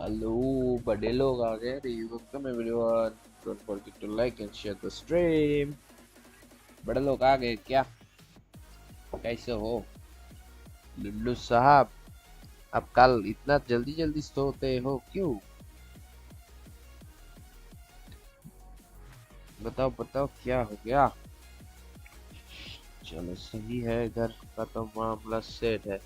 Hello बड़े लोग आ गए welcome everyone don't forget to like and share the stream बड़े लोग आ गए क्या कैसे हो लुल्लू साहब आप कल इतना जल्दी जल्दी सोते हो क्यों बताओ बताओ क्या हो गया चलो सही है इधर का तो मामला सेट है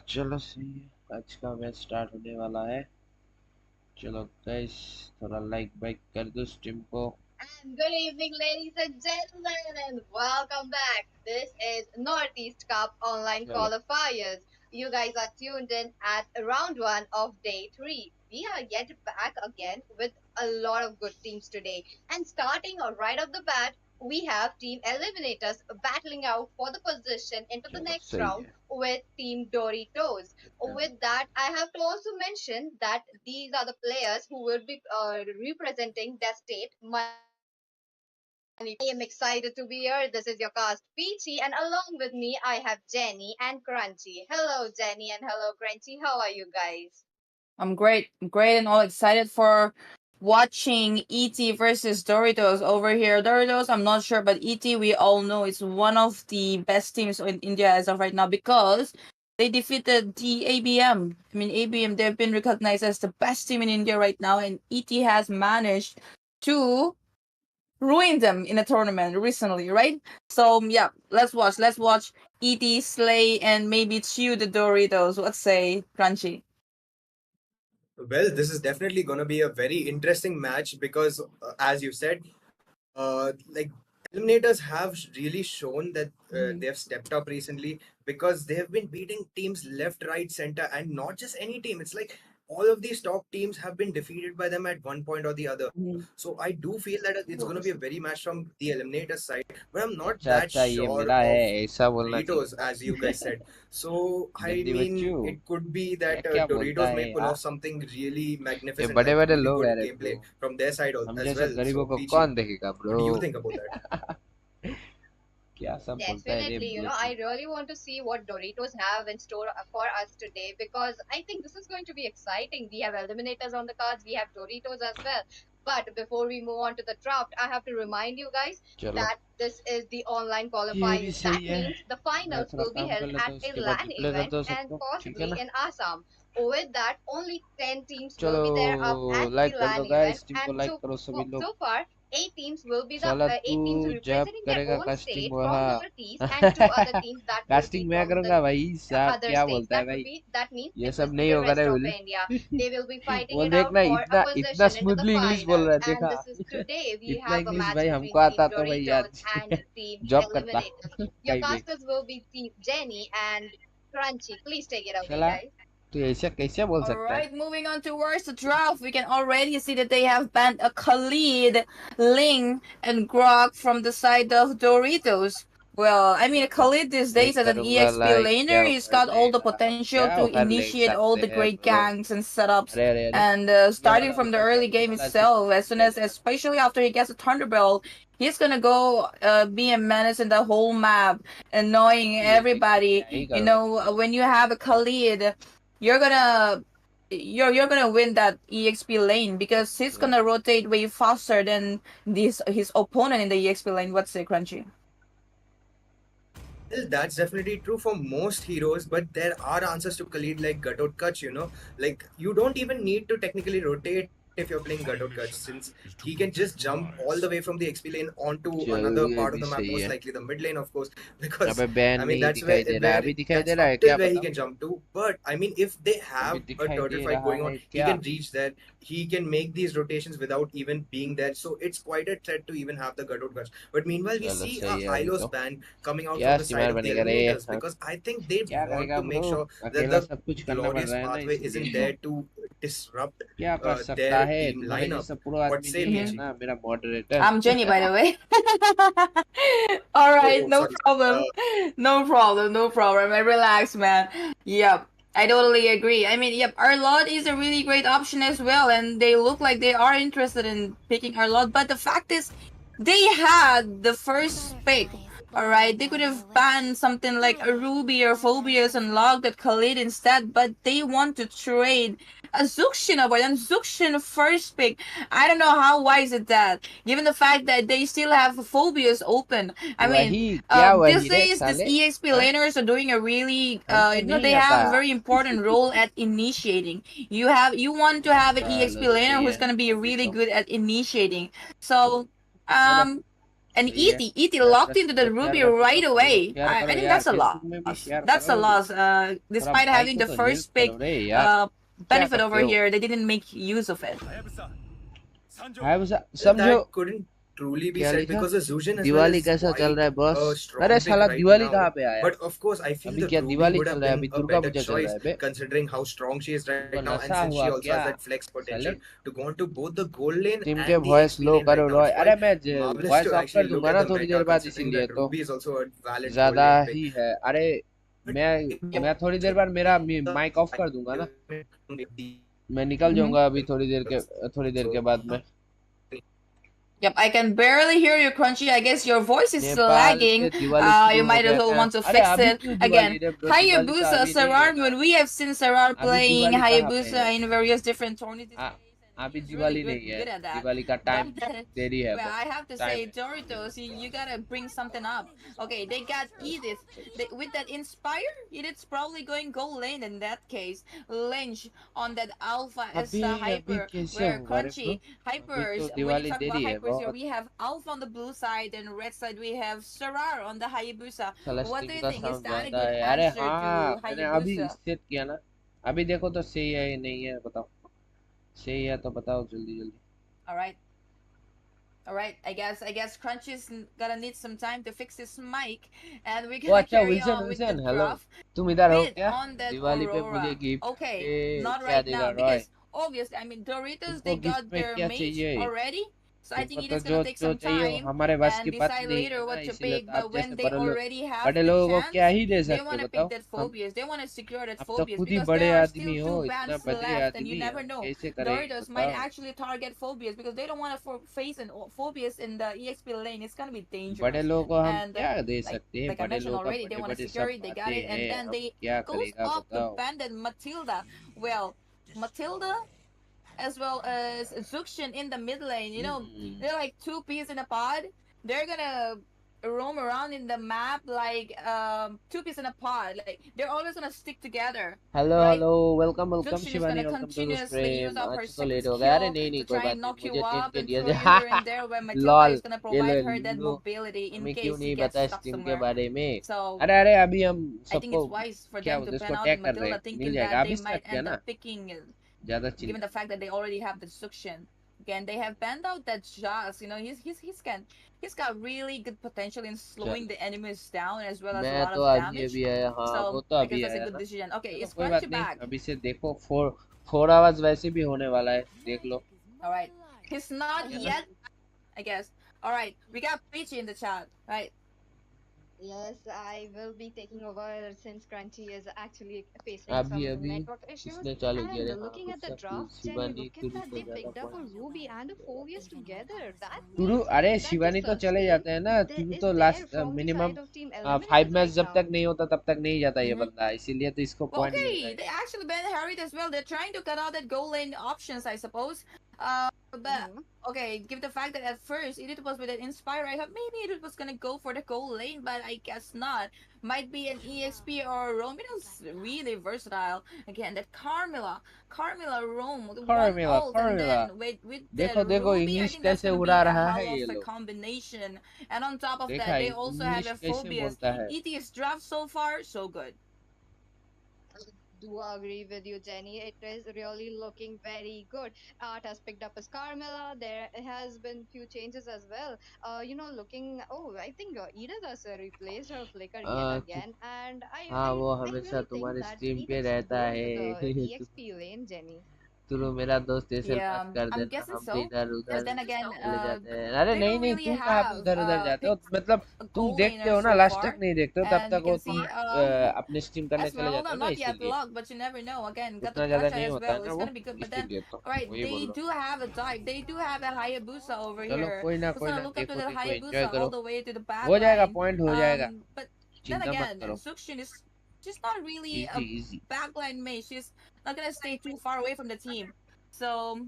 चलो सही है आज का मैच स्टार्ट होने वाला है चलो गाइस थोड़ा लाइक बाइक कर दो स्ट्रीम को And good evening, ladies and gentlemen, and welcome back. This is Northeast Cup online चलो qualifiers. You guys are tuned in at round one of day three. We are yet back again with a lot of good teams today. And starting right off the bat, we have Team Eliminators battling out for the position into the चलो next सही round है with Team Doritos. With that, I have to also mention that these are the players who will be representing their state. I am excited to be here. This is your cast Peachy, and along with me, I have Jenny and Crunchy. Hello, Jenny, and hello, Crunchy. How are you guys? I'm great. I'm great and all excited for watching ET versus Doritos over here. Doritos, I'm not sure, but ET, we all know, is one of the best teams in India as of right now because they defeated the ABM. I mean, ABM, they've been recognized as the best team in India right now, and ET has managed to ruin them in a tournament recently, right? So, yeah, let's watch. Let's watch ET slay and maybe chew the Doritos. Let's say, Crunchy. Well, this is definitely going to be a very interesting match because, as you said, like eliminators have really shown that they have stepped up recently because they have been beating teams left, right, center, and not just any team. It's like all of these top teams have been defeated by them at one point or the other. So I do feel that it's going to be a very match from the eliminator side, but I'm not अच्छा that अच्छा ये sure मेरा है of ऐसा बोलना Doritos, चाहिए as you guys said. So I गंदी mean, Bachchu it could be क्या that क्या बोलता Doritos है may pull यार off something really ये magnificent, बड़े like बड़े really लोग है good रे bro gameplay from their side हम as जैसा well. गरीबों So को Peachy, कौन देखेगा what bro do you think about that? क्या सब बोलता है रे Definitely, ब्रो तू I really want to see what Doritos have in store for us today because I think this is going to be exciting. We have eliminators on the cards, we have Doritos as well. But before we move on to the draft, I have to remind you guys चलो that this is the online ये भी qualifiers. That सही है means the मैं finals थोड़ा will be काम कर held लेता at हूँ a उसके बाद LAN रिप्लाई कर event दो and सबको ठीक है possibly ना in Assam. With that, only 10 teams will चलो be there up at the like कर दो LAN event, गाइस टीम को and लाइक करो सभी लोग so far, eight teams will be the साला तू eight teams जब representing their करेगा own कास्टिंग state from वहाँ Northeast, and two other teams that will be casting मैं from the करूंगा भाई साहब other क्या states. बोलता है भाई That means ये it will सब be नहीं the होगा rest रे of बोल India. They will be fighting वो it out देखना for a इतना इतना position into the smoothly English बोल finals. रहा है And देखा this is today we इतना have a इंग्लिश match भाई हमको between आता Team तो भाई Doritos आज and Team जॉब करता Eliminators. Your कहीं पे casters will be Team Jenny and Crunchy. Please take it away, चला guys. तो ऐसा कैसे बोल All सकता है right, moving on towards the draft, we can already see that they have banned a Khalid, Ling, and Grok from the side of Doritos. Well, I mean, Khalid these मैं days as an करूंगा EXP like क्या laner, he's उखाड़ got all the लेगा potential क्या to उखाड़ ले initiate all सकते the हैं great bro ganks and setups. अरे अरे अरे And ये starting वाला from the उखाड़ लिया early ये game वाला सिर्फ itself, as soon ले as, लेना especially after he gets a Thunderbolt, he's gonna go be a menace in the whole map, annoying ठीक है everybody. क्या ही You करोगे know, when you have a Khalid, you're gonna you're gonna win that EXP lane because he's gonna rotate way faster than this his opponent in the EXP lane. What's the Crunchy? Well, that's definitely true for most heroes, but there are answers to Khalid like Gatot Kach, Like, you don't even need to technically rotate if you're playing Gatot Kach, since he can just jump all the way from the XP lane onto चलो another ये part of भी the map, सही most है likely the mid lane, of course, because अबे ban I mean नहीं that's दिखाई दे रहा है अभी दिखाई दे that's रहा up है till क्या where he पता can jump to. But I mean, if they अभी have a दिखाई turtle दे fight रहा going on, है he क्या can reach there. He can make these rotations without even being there. So it's quite a threat to even have the Gatot Kach. But meanwhile, we चलो see सही a है अभी Hylos तो ban coming out क्या from the side steamer of the बनेगा रे eliminators हाँ, because I think they क्या want करेगा to make bro sure that अकेला the सब कुछ करना पड़ glorious रहा है ना pathway isn't इसलिए there to disrupt क्या कर सकता their है team तुम्हारे lineup. जैसा पूरा What आदमी say नहीं है PG? ना मेरा moderator. I'm Jenny, by the way. All right, Oh, no sorry. problem. No problem, no problem. Relax, man. Yep, I totally agree. I mean, yep, Arlott is a really great option as well, and they look like they are interested in picking Arlott. But the fact is, they had the first pick. All right, they could have banned something like a Ruby or Phobias and logged at Khalid instead, but they want to trade a Zuxin away, and Zuxin first pick. I don't know how wise is that, given the fact that they still have Phobias open. I mean, वही क्या these वही रे days, these साले. EXP हाँ? laners are doing a really, हमको they नहीं have a आता. very important role at initiating. You want to have an चलो EXP laner सही who's है. gonna be अभी really तो good at initiating. So, चलो and सही है. E.T. मैं locked ट्रस्ट into करो the शेयर Ruby मत करो right तुम लोग away. शेयर I करो think यार that's a फेसबुक loss. में भी शेयर That's a करो. loss. थोड़ा Despite भाई having को the तो हेल्प first pick करो रे यार. क्या benefit करते over हो? here, they didn't make use of it. Hi Well, समझो. that couldn't truly be क्या said लिखा? because the Zusian as well Diwali is कैसा चल quite रहा है बॉस? a अरे strong pick साला right दिवाली now. कहाँ पे आया? But of course, I feel अभी the क्या Ruby दिवाली would चल have रहा है? been अभी a दुर्गा better पूजा चल रहा choice है बे. considering how strong she is right तुमको now, and नशा since हुआ she also क्या? has that flex साले potential to go into both the gold lane team के and the voice XP low lane right करो now. Roy. It's अरे quite मैं marvelous voice to of कर actually look दूंगा at ना the थोड़ी meta देर बाद considering इसीलिए that तो. Ruby is also a valid gold ज्यादा lane pick. ही है. अरे मैं थोड़ी देर बाद मेरा माइक ऑफ कर दूंगा ना. मैं निकल जाऊंगा अभी थोड़ी देर के बाद में. Yep, I can barely hear you, Crunchy. I guess your voice is still Nepal lagging. से दिवाली शुरू You हो might as गया well है. want to अरे fix अभी it क्यों दिवाली again. रे ब्रो? दिवाली तो Hayabusa, अभी नहीं है ना. Sarar, we have seen Sarar अभी playing दिवाली कहाँ पे है? Hayabusa in various different tournaments these uh, days, and अभी he's really दिवाली नहीं है. good at that. दिवाली का टाइम But देरी है well, बस. I have to time say, है. Doritos, you gotta bring something up. Okay, they got Edith. With that Inspire, Edith's probably going gold lane in that case. Lynch on that Alpha as अभी अभी Hyper, कैसे where होगा रे bro? Crunchy, अभी तो Hypers, when you Diwali talk about देरी है Hypers here, बहुत. we have Alpha on the blue side and red side we have Sarar on the Hayabusa. What do सेलेस्टिन you का think? Is sound that a ज्यादा good है. अरे answer हाँ to मैंने अभी Hayabusa? सेट किया ना. अभी देखो तो सही है या नहीं है बताओ. सही है तो बताओ जल्दी जल्दी. All right. All right, I guess Crunch is gonna need some time to fix his mic, and we're oh gonna अच्छा carry Wilson on with the Wilson hello. draft. तुम इधर हो Bit क्या? on that दिवाली पे मुझे Aurora. Gift Okay, के not क्या right देगा now Roy? because obviously, I mean Doritos तुमको they गिफ्ट got में their क्या mage चाहिए? already, so I तुमको think it तो is gonna take जो some चाहिए time हमारे बस and की बात decide नहीं है later ना. what to इसीलिए pick. तो आप But when जैसे they already have बड़े the लोगों को क्या chance, ही दे they सकते want to बताओ pick that हम. phobias. They want to secure that अब तो phobias खुद ही because बड़े there are आदमी still हो. 2 इतना bans बड़े left, and you आदमी never हम know. कैसे करें Doritos might बताओ. actually target phobias because they don't want to face an phobias in the EXP lane. It's gonna be बड़े dangerous. लोगों को हम And क्या दे like सकते हैं? like I बड़े mentioned लोगों का already, they बड़े want to बड़े secure सब it. They got बातें it, and हैं. then हम they क्या goes करेगा off to बताओ. bandit Matilda. Well, Matilda as well as Zuxian in the mid lane. You know, they're like two peas in a pod. They're gonna roam around in the map like two peas in a pod. Like they're always gonna stick together, hello right? Hello welcome welcome Zuxian is Shivani gonna welcome to the continuously use stream. up her आज तो second late हो गया. अरे skill नहीं नहीं to कोई try बात and नहीं knock you मुझे 10 up के and दिया throw you था. here and there. Where Matilda lol is gonna ये provide her that low. mobility in हमें क्यों case he नहीं gets पता stuck स्ट्रीम के somewhere. बारे में. So अरे अरे अभी हम I think सबको it's wise for क्या them to बोलते हैं pan उसको out टैग कर रहे Matilda, हैं. मिल thinking जाएगा. that अभी they स्टार्ट might किया end ना. up picking ज्यादा chill. given the fact that they already have the suction. Again, they have banned out that Jas. You know, he's got really good potential in slowing चलो the enemies down as well as a मैं lot तो of अभी damage. अभी आया. हाँ वो So तो I अभी guess that's a आया good ना. decision. Okay, चलो is कोई Crunchy बात नहीं. back? अभी से देखो 4 आवर्स वैसे भी होने वाला है. देख लो. All right, he's not yet, I guess. All right, we got Peachy in the chat. Right. Yes, I will be taking over since Crunchy is actually facing अभी some अभी network issues. इसने चालू किया And रे. हाँ looking at the गुस्सा draft, please. Jenny, Shivani look at Turu that. को They ज्यादा picked up a point. Ruby and a Phobius together. तुरु अरे That शिवानी just तो चले sustain जाते हैं ना. there तुरु is तो there last from the minimum side of Team 5 Eliminators match right जब now. तक नहीं होता तब तक नहीं जाता ये Mhm. बंदा. इसीलिए तो इसको Well, पॉइंट मिल okay, रहा है. they actually banned Harriet as well. They're trying to cut out that goal lane options, I suppose. But okay, given the fact that at first Edith was with an Inspire, I thought maybe Edith was gonna go for the goal lane, but I guess not. Might be an EXP or a roam. You know, it's really versatile. Again, that Carmilla roam with one Carmilla ult, and Carmilla then with देखो the देखो Ruby, I English think that's कैसे gonna उड़ा be a रहा hell है ये of a लोग. combination. And on top of देखा that, they also have English a कैसे Phobias. बोलता है. ET's draft so far, so good. Do agree with you, Jenny. It is really looking very good. Art has picked up his Carmela. There has been few changes as well. Looking. Oh, I think Edith has replaced her Flicker yet तू again, and I हाँ I वो I हमेशा really think तुम्हारे that stream पे Edith should रहता go into है. the EXP lane, Jenny. तू मेरा दोस्त ऐसे Yeah, बात कर I'm देना, guessing हम भी so. इधर But उधर then again, चले जाते हैं। अरे they नहीं don't नहीं, really तुम कहाँ पे have उधर उधर जाते हो, picked मतलब a तुम देखते co-laner हो ना, so लास्ट तक far. नहीं देखते हो, तब And तक you वो can तुम see अपने स्ट्रीम करने चले जाते Esmeralda, हो ना, not yet इसीलिए locked, but you never know. Again, got the उतना ज्यादा Pasha नहीं as होता है well. ना It's वो, gonna be good. But then, इसीलिए तो alright, वही बोल they रहा do have a dive. They do have a Hayabusa over हूँ। चलो here. कोई Who's gonna ना, look up to देखो the देखो, एंजॉय Hayabusa all करो, the way to the back हो जाएगा, line? पॉइंट हो जाएगा, But then चिंता मत again, करो, Sukshin is just not really easy a easy. backline mate. She's not gonna stay too far away from the team. So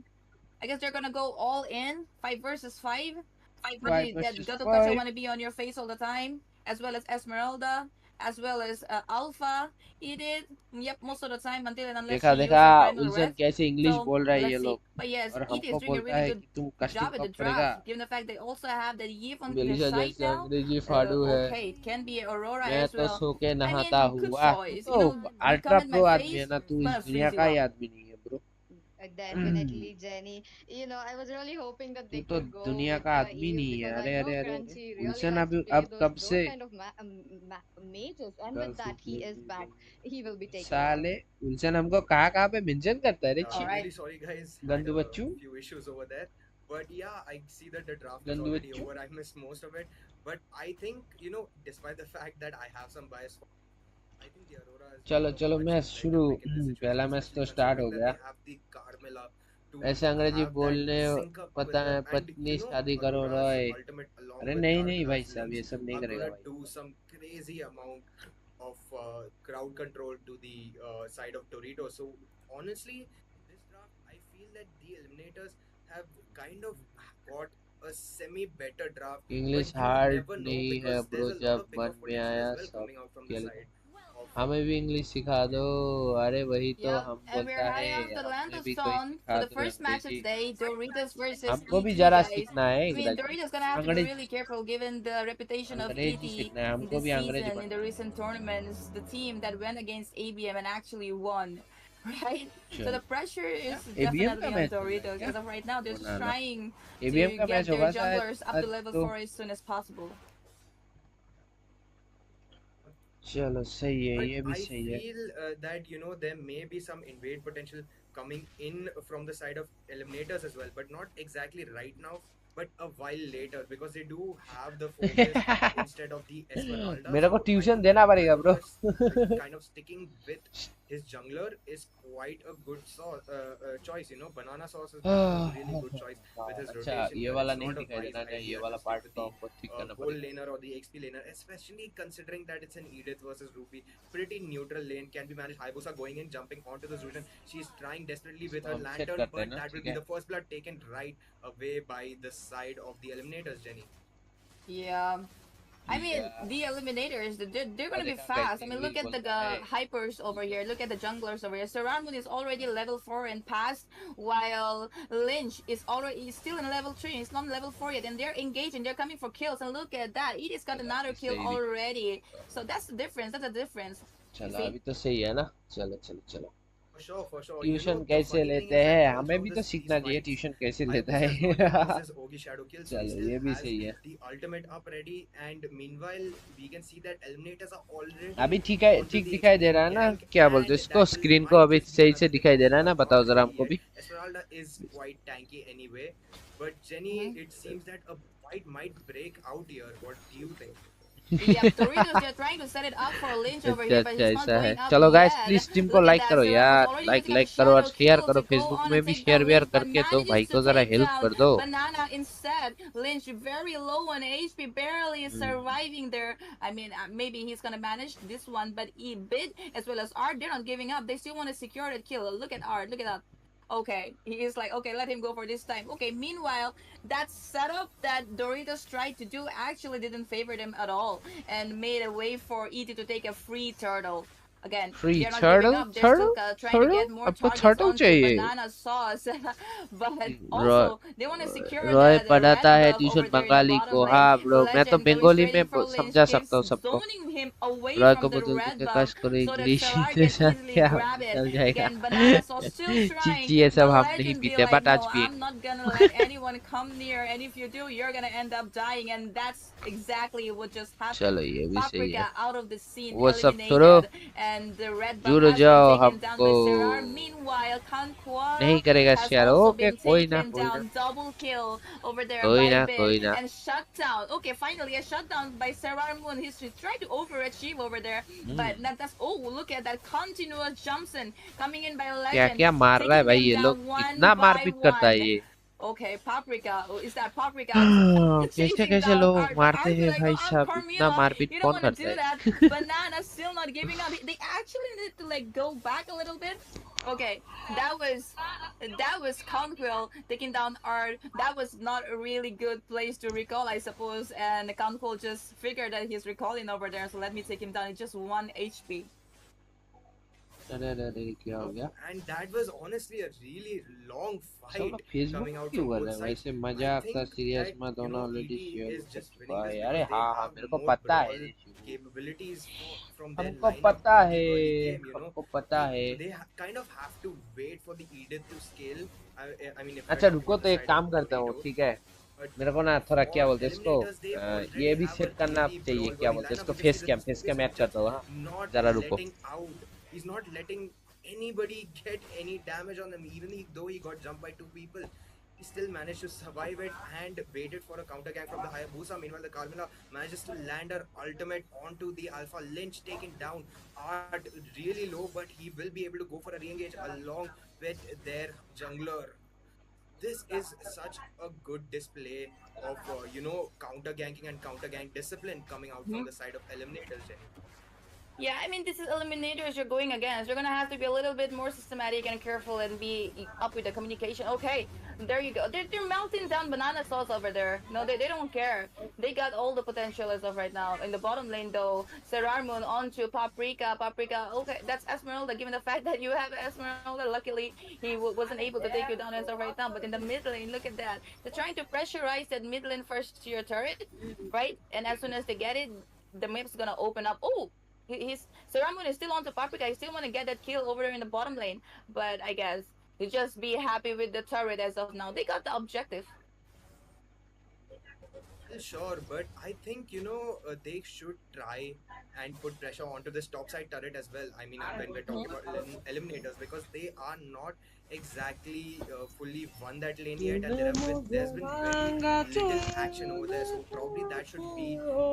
I guess they're gonna go all in, 5 versus 5. But 5 that versus Gato 5, want to be on your face all the time, as well as Esmeralda, as well as Alpha. He did, yep, most of the time until and unless देखा she देखा, used her final उलझन breath. कैसे English So बोल रहा है ये let's see. लोग, But yes, और ET is हमको doing a बोलता really है good कि तुम job कस्टिंग at the कब करेगा। draft, given the fact they also have the Eve on their Melissa side जैसे now. अंग्रेजी फाड़ू है, Okay, it can be Aurora मैं as तो well. सो के I नहाता mean, good हुआ, तू choice. तो अल्ट्रा Becoming प्रो my आदमी है face, ना, तू इस gonna दुनिया freeze you का ही up. आदमी नहीं है bro. Definitely, Jenny. I was really hoping that तू they तो could go दुनिया with का आदमी Eve नहीं है, because I अरे know अरे अरे अरे, Crunchy really Gulshan likes to play अब those कब those से kind of mages, and कल with that, he is back. He will be taking over. साले, गुलशन हमको कहाँ कहाँ पे मेंशन करता है रे, All छी right. Really sorry, guys. Had गंदू a Bachchu, few issues over there. But yeah, I see that the draft is गंदू already Bachchu. over. I missed most of it. But I think, despite the fact that I have some bias, I think the Aurora is चलो a चलो, much match better शुरू, pick in this situation, पहला match especially तो start हो considering that गया। they have the Carmela to ऐसे अंग्रेजी have that बोलने, sync up with पता her. है, And पत्नी शादी करो Aurora's रॉय। ultimate along अरे with नहीं नहीं भाई Carmela's साहब, ये links सब नहीं are करेगा gonna भाई do साहब। some crazy amount of crowd control to the side of Doritos. So honestly, this draft, I feel that the Eliminators have kind of got a semi better draft, but English you hard never know नहीं है because there's bro, a lot जब of pick मन of में potential as आया well सब coming out from the खेल। side of हमें भी इंग्लिश सिखा दो, अरे वही तो Yep, हम and we're बोलता है, heading off the land हमें of भी कोई Stone for सिखा the दो first match of अंग्रेजी, today, Doritos versus हमको भी ET, जरा guys. सीखना है I mean, अंग्रेजी, Doritos gonna have to be really अंग्रेजी, careful given the reputation of अंग्रेजी ET सीखना है, in हमको this भी अंग्रेज season, in the बनना है। recent tournaments, the team that went against ABM and actually won, right? So the चलो, pressure क्या is एबीएम का definitely on मैच चल रहा है Doritos. क्या, As of right now, they're वो just ना ना, trying एबीएम to का मैच get their होगा शायद junglers up आज to level तो। 4 as soon as possible. चलो सही है, but ये भी I सही है। feel that there may be some invade potential coming in from the side of eliminators as well, but not exactly right now, but a while later because they do have the focus instead of the Esmeralda. मेरे को So I tuition think देना पड़ेगा bro. Aurora like kind of sticking with his jungler is quite a good choice. Banana sauce has been a really good choice with his अच्छा, rotation ये here. वाला It's नहीं not a दिखाई wise देना चाहिए, ये idea वाला to stick part with तो the हमको ठीक करना gold पड़ेगा। laner or the XP laner, especially considering that it's an Edith versus Ruby. Pretty neutral lane can be managed. Hayabusa going in, jumping onto the Zujan. She's trying desperately with इसको her हम set lantern, करते हैं but ना, that will ठीक be है। the first blood taken right away by the side of the Eliminators, Jenny. Yeah. I mean, Yeah. the Eliminators, they're gonna be देखा fast. कैसे I mean, English look at the बोलता है, hypers over ठीक है। here. Look at the junglers over here. Surroundmoon is already level 4 and past, while Lynch is still in level 3. It's not level 4 yet, and they're engaging. They're coming for kills. And look at that. Edie's got चलो another अभी kill सही भी, already. So that's the difference. That's the difference. You चलो see? अभी तो सही है ना, चलो चलो चलो। For sure. ट्यूशन The कैसे funny thing लेते is that हैं, all हमें throughout भी तो these सीखना चाहिए fights, ट्यूशन कैसे लेता Hayabusa has not used है। his Ogi Shadow Kill, so he चलो still ये भी has सही है। the ultimate up ready. And meanwhile, we can see that Eliminators are already अभी ठीक है, onto ठीक the दिखाई दे extreme रहा है ना, gank, क्या बोलते हो and इसको, that will स्क्रीन को might अभी just be सही a से slip दिखाई दे of रहा है ना, luck, बताओ not जरा ready हमको yet. भी। Esmeralda is quite tanky anyway, but Jenny, Mm-hmm. it seems that a fight might break out here. What do you think? Yep, Doritos, they're trying to set it up for Lynch over अच्छा here, but अच्छा he's not ऐसा है, going up चलो guys yet. Please stream को Look at like that, करो Seraphos यार, already using the like करो और shadow शेयर kill करो, to go फेसबुक on में and भी take share down where Lynch, but करके दो भाई manages को, to जरा take हेल्प down कर दो। Banana instead. Lynch very low on HP, barely surviving there. I mean, maybe he's gonna manage this one, but Bid as well as Art, they're not giving up. They still want to secure that kill. Look at Art, look at that. Okay, he is like, okay, let him go for this time. Okay, meanwhile, that setup that Doritos tried to do actually didn't favor them at all and made a way for ET to take a free turtle. Again, free they're not giving turtle, up. They're still turtle, trying to turtle, get more आपको targets turtle onto चाहिए। banana sauce. But Roy, also, they want to secure Roy the पढ़ाता red है buff over tuition there in the Bengali bottom को, lane. हाँ bro, मैं तो Legend going Bengali straight में in for Lynch, समझा keeps सकता हूँ सबको। zoning him away रॉय को from the बोल दो red कि buff काश करो so that English, Ferrar can easily क्या grab it. चल जाएगा। Again, Banana Sauce still trying. Chichi ये सब The हम नहीं legend be पीते, like, बट आज no, I'm पियेंगे। not gonna let anyone come near, and if you do, you're gonna end up dying, and that's exactly what just happened. चलो ये भी सही है, Paprika out of the scene, वो सब छोड़ो, eliminated, and the red buff जुड़ has been जाओ taken down by हमको Serar. Meanwhile, नहीं Conqual करेगा has share also okay been कोई ना taken कोई ना down. Double kill over there कोई by ना Bid कोई ना and shut down. Okay, finally a shutdown by Serar Moon. He's trying to overachieve over there, but that's look at that continuous jumps in coming in by क्या Legend, क्या मार रहा है taking भाई them ये लोग down one इतना by मारपीट करता है one. ये Okay, Paprika. Is that Paprika कैसे chasing कैसे down लोग Art? But मारते Art be हैं like, भाई oh, I'm साहब इतना Carmilla. मारपीट You don't कौन want to करता do है that. Banana still not giving up. They actually need to like go back a little bit. Okay, that was Conquil taking down Art. That was not a really good place to recall, I suppose. And Conquil just figured that he's recalling over there, so let me take him down. It's just 1 HP. अरे अरे अरे क्या हो गया And that was honestly a really long सब fight लोग Facebook coming out क्यों from कर both रहे हैं sides. वैसे I मजाक था think सीरियस that में दोनों ऑलरेडी ET शेयर is कर just चुका winning this है अरे because they हाँ हाँ have मेरे को more पता है brawl Rishi capabilities from their हमको lineup पता in है the early game. हमको पता है They kind of have to wait for the Edith to scale. I mean, if we're अच्छा talking रुको about तो the एक side of काम करता हूँ Dorito, ठीक है but मेरे को ना थोड़ा क्या for बोलते हैं इसको Eliminators, they ये already भी have a सेट करना really चाहिए क्या brawl-worthy बोलते हैं lineup. इसको You can see that the face Celcius cam is add just करता हूँ हाँ not जरा रुको letting out. He's not letting anybody get any damage on him, even though he got jumped by 2 people. He still managed to survive it and waited for a counter gank from the Hayabusa. Meanwhile, the Carmilla manages to land her ultimate onto the Alpha Lynch, taken down. Art really low, but he will be able to go for a re-engage along with their jungler. This is such a good display of counter ganking and counter gank discipline coming out from the side of Eliminators, Jenny. Yeah, I mean, this is Eliminators you're going against. You're gonna have to be a little bit more systematic and careful and be up with the communication. Okay, there you go. They're melting down banana sauce over there. No, they don't care. They got all the potential as of right now. In the bottom lane, though, Serarmoon onto Paprika. Paprika, okay, that's Esmeralda. Given the fact that you have Esmeralda, luckily he wasn't able to take you down as of right now. But in the mid lane, look at that. They're trying to pressurize that mid lane first tier turret, right? And as soon as they get it, the map's gonna open up. Oh, he's Seramun is still on to Paprika. I still want to get that kill over there in the bottom lane, but I guess you just be happy with the turret as of now. They got the objective. Well, sure, but I think they should try and put pressure onto this topside turret as well. I mean, when we're talking about eliminators, because they are not exactly fully won that lane yet, and there's been very little action over there. So probably that should be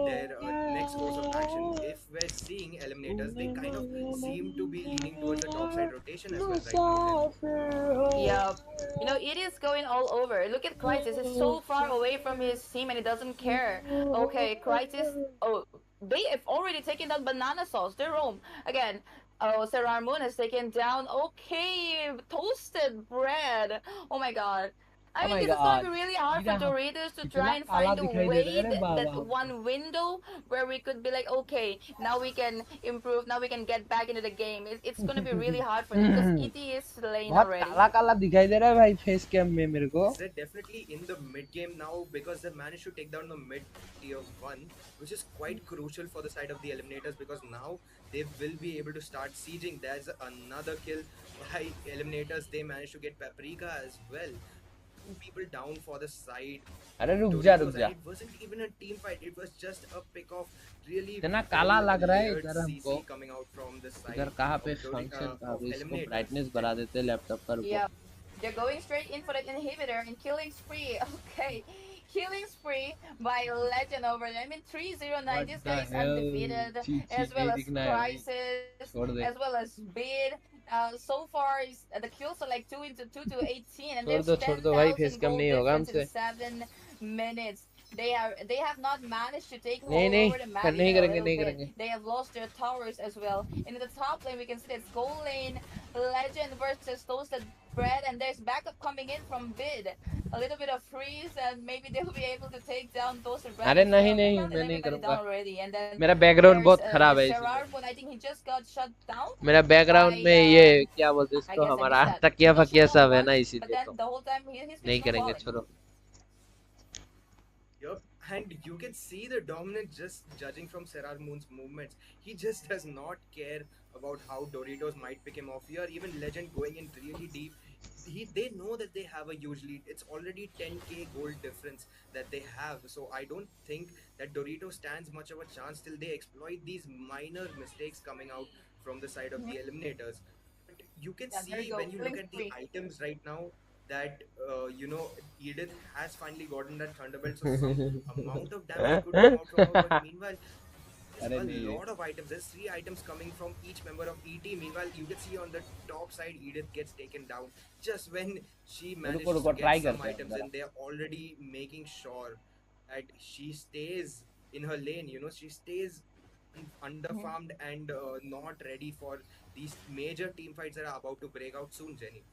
their next course of action. If we're seeing eliminators, they kind of seem to be leaning towards the topside rotation as well right now, Jenny. Yep. You know, it is going all over. Look at Crisis. He's so far away from his team and he doesn't care. Okay, Crisis. Oh, they have already taken down Banana Sauce. They're home. Again, oh, Serar Moon has taken down. Okay, toasted bread. Oh my god. I Oh mean, my this is going to god be really hard for इधर Doritos to इतना try and काला find a दिखाई दे रहा है way रे that Baba one window where we could be like, okay, now we can improve, now we can get back into the game. It's going to be really hard for them because ET is slain बहुत already. काला काला दिखाई दे रहा है भाई face cam में मेरे को They're definitely in the mid game now because they managed to take down the mid tier 1, which is quite crucial for the side of the eliminators because now they will be able to start sieging. There's another kill by eliminators. They managed to get Paprika as well. 2 people down for the side अरे of रुक Doritos, जा and it wasn't even a team fight. It was just a pick off. Really इतना काला लग रहा है layered इधर हमको CC coming out from the side इधर कहाँ पे of फंक्शन कहाँ of पे इसको eliminators. ब्राइटनेस बढ़ा देते हैं लैपटॉप का रुको Yeah, they're going straight in for that inhibitor and killing spree. Okay, killing spree by Legend over there. I mean, 309. What This the guy is hello undefeated, चीज as चीज well नहीं as दिखना है भाई Crisis, छोड़ दे as well as Bid. So far, the kills are like 2 into 2 to 18, and there's छोड़ दो भाई फेस 10,000 कैम gold नहीं होगा difference in हमसे 7 minutes. They have not managed to take नहीं hold नहीं over the map नहीं even a करेंगे little नहीं bit. करेंगे They have lost their towers as well. And in the top lane, we can see that it's gold lane, Legend versus Toasted Bread, and there's backup coming in from Bid. A little bit of freeze, and maybe they'll be able to take down Toasted Bread अरे as नहीं well. They're नहीं melting मैं नहीं everybody down करूंगा already. And then मेरा background there's बहुत खराब है इसीलिए Serarmon. I think he just got shut down मेरा बैकग्राउंड by में ये क्या बोलते हैं I इसको guess I हमारा missed that. तकिया He got shut फकिया down सब है ना once, but इसीलिए then तो the whole time he's been नहीं करेंगे snowballing. छोड़ो Yup, and you can see the dominance just judging from Serar Moon's movements. He just does not care about how Doritos might pick him off here. Even Legend going in really deep. They know that they have a huge lead. It's already 10k gold difference that they have. So I don't think that Dorito stands much of a chance till they exploit these minor mistakes coming out from the side of the Eliminators. But you can Yeah, there you see go. when you look Blink at the free. items right now that Edith has finally gotten that Thunderbolt, so some amount of damage could come out from her. But meanwhile, there's अरे a नहीं lot of items. There's 3 items coming from each member of ET. Meanwhile, you can see on the top side, Edith gets taken down just when she रुको manages रुको to get try some करते हैं हम items, जरा and they're already making sure that she stays in her lane. She stays underfarmed and not ready for these major team fights that are about to break out soon, Jenny.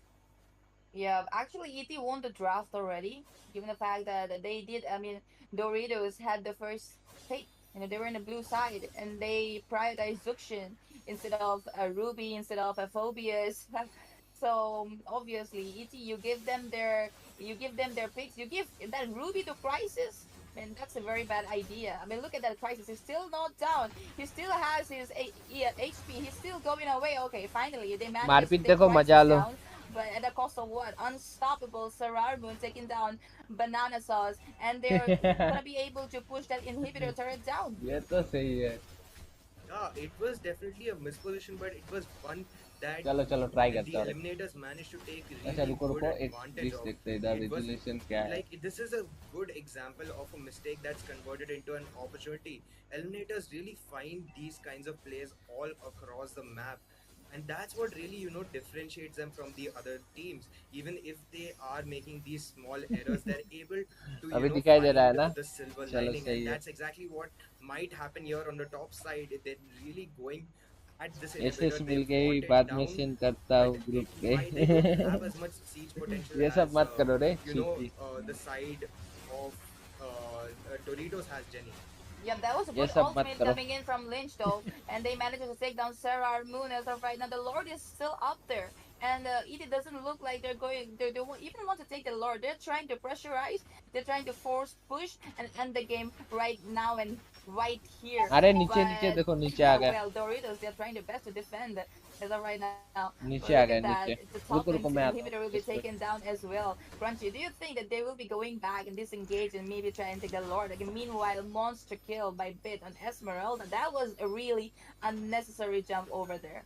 Yeah, actually, ET won the draft already, given the fact that they did. I mean, Doritos had the first pick. They were in the blue side, and they prioritized Zuxian instead of a Ruby, instead of a Phobias. So obviously, ET, you give them their picks. You give that Ruby to Crisis. Man, that's a very bad idea. I mean, look at that Crisis. He's still not down. He still has his HP. He's still going away. Okay, finally, they managed to मारपीट take देखो मजा Crisis low down, but at the cost of what? Unstoppable Sarar Moon taking down Banana Sauce, and they're gonna be able to push that inhibitor turret down. ये तो सही है Yeah, it was definitely a misposition, but it was one that चलो चलो try the करते हैं और Eliminators managed to take अच्छा really रुको good रुको एक advantage डिश of. देखते हैं इधर It was रेजुलेशन क्या है like this is a good example of a mistake that's converted into an opportunity. Eliminators really find these kinds of plays all across the map, and that's what really differentiates them from the other teams. Even if they are making these small errors, they're able to अभी दिखाई दे रहा है find ना the silver चलो lining, सही and है that's exactly what might happen here on the top side. They're really going at this SS inhibitor. Mill They've गई fought it बाद में down, सीन करता but हूँ ग्रुप पे they don't have as much siege potential ये सब as मत करो रे Chichi the side of Doritos has, Jenny. Yeah, that was a ये good सब मत ultimate करो coming in from Lynch though, and they managed to take down Sarah Moon as of right now. The Lord is still up there, and it doesn't look like they're going. They won't even want to take the Lord. They're trying to pressurize. They're trying to force push and end the game right now and right here. अरे नीचे नीचे But देखो नीचे आ गया well, Doritos, they're trying their best to defend as of right now. But नीचे look uh at गया that. नीचे The top रुको रुको मैं आता inhibitor हूँ will be just wait taken down as well. Crunchy, do you think that they will be going back and disengage and maybe try and take the Lord? Like, meanwhile, monster kill by Bit on Esmeralda. That was a really unnecessary jump over there.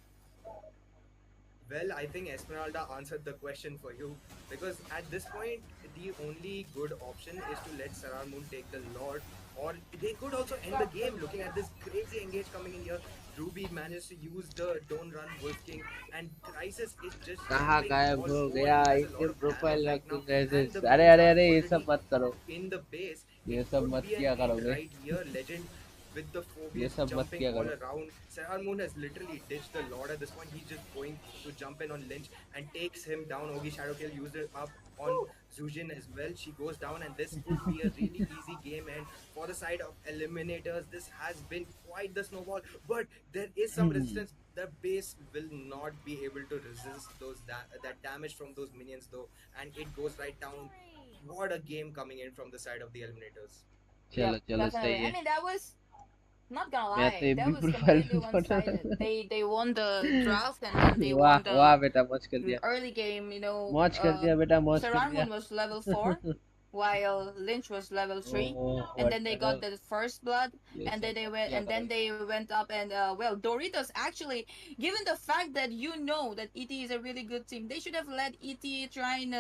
Well, I think Esmeralda answered the question for you, because at this point, the only good option is to let Sarar Moon take the Lord, or they could also end the game. Looking at this crazy engage coming in here, Ruby managed to use the Don't Run Wolf King, and Crisis is just कहाँ jumping गायब all हो over. गया He has a lot Indian of damage profile रख right तू now, कैसे and the अरे minions अरे are अरे ये सब already मत करो in the base. It ये सब could मत be an किया end करोगे right here. Legend with the ये phobias सब मत jumping किया all करो around. Sarah Moon has literally ditched the Lord at this point. He's just going to jump in on Lynch and takes him down. Ogi Shadowkill used it up on Zujin as well. She goes down, and this could be a really easy game. And for the side of Eliminators, this has been quite the snowball, but there is some resistance. The base will not be able to resist that damage from those minions, though, and it goes right down. What a game coming in from the side of the Eliminators. चलो Yep, चलो definitely. सही I है mean, that was not gonna मैं तो lie, ये that भी was profile completely one-sided. They won the draft and then they वाह won वाह the बेटा मौज कर दिया early game. मौज कर दिया बेटा मौज कर दिया Saranmun was level 4, while Lynch was level 3. Oh And then they got whatever the first blood, ये and then सब they मत went, किया and then करोगे they went up, and well, Doritos actually, given the fact that that ET is a really good team, they should have let ET try and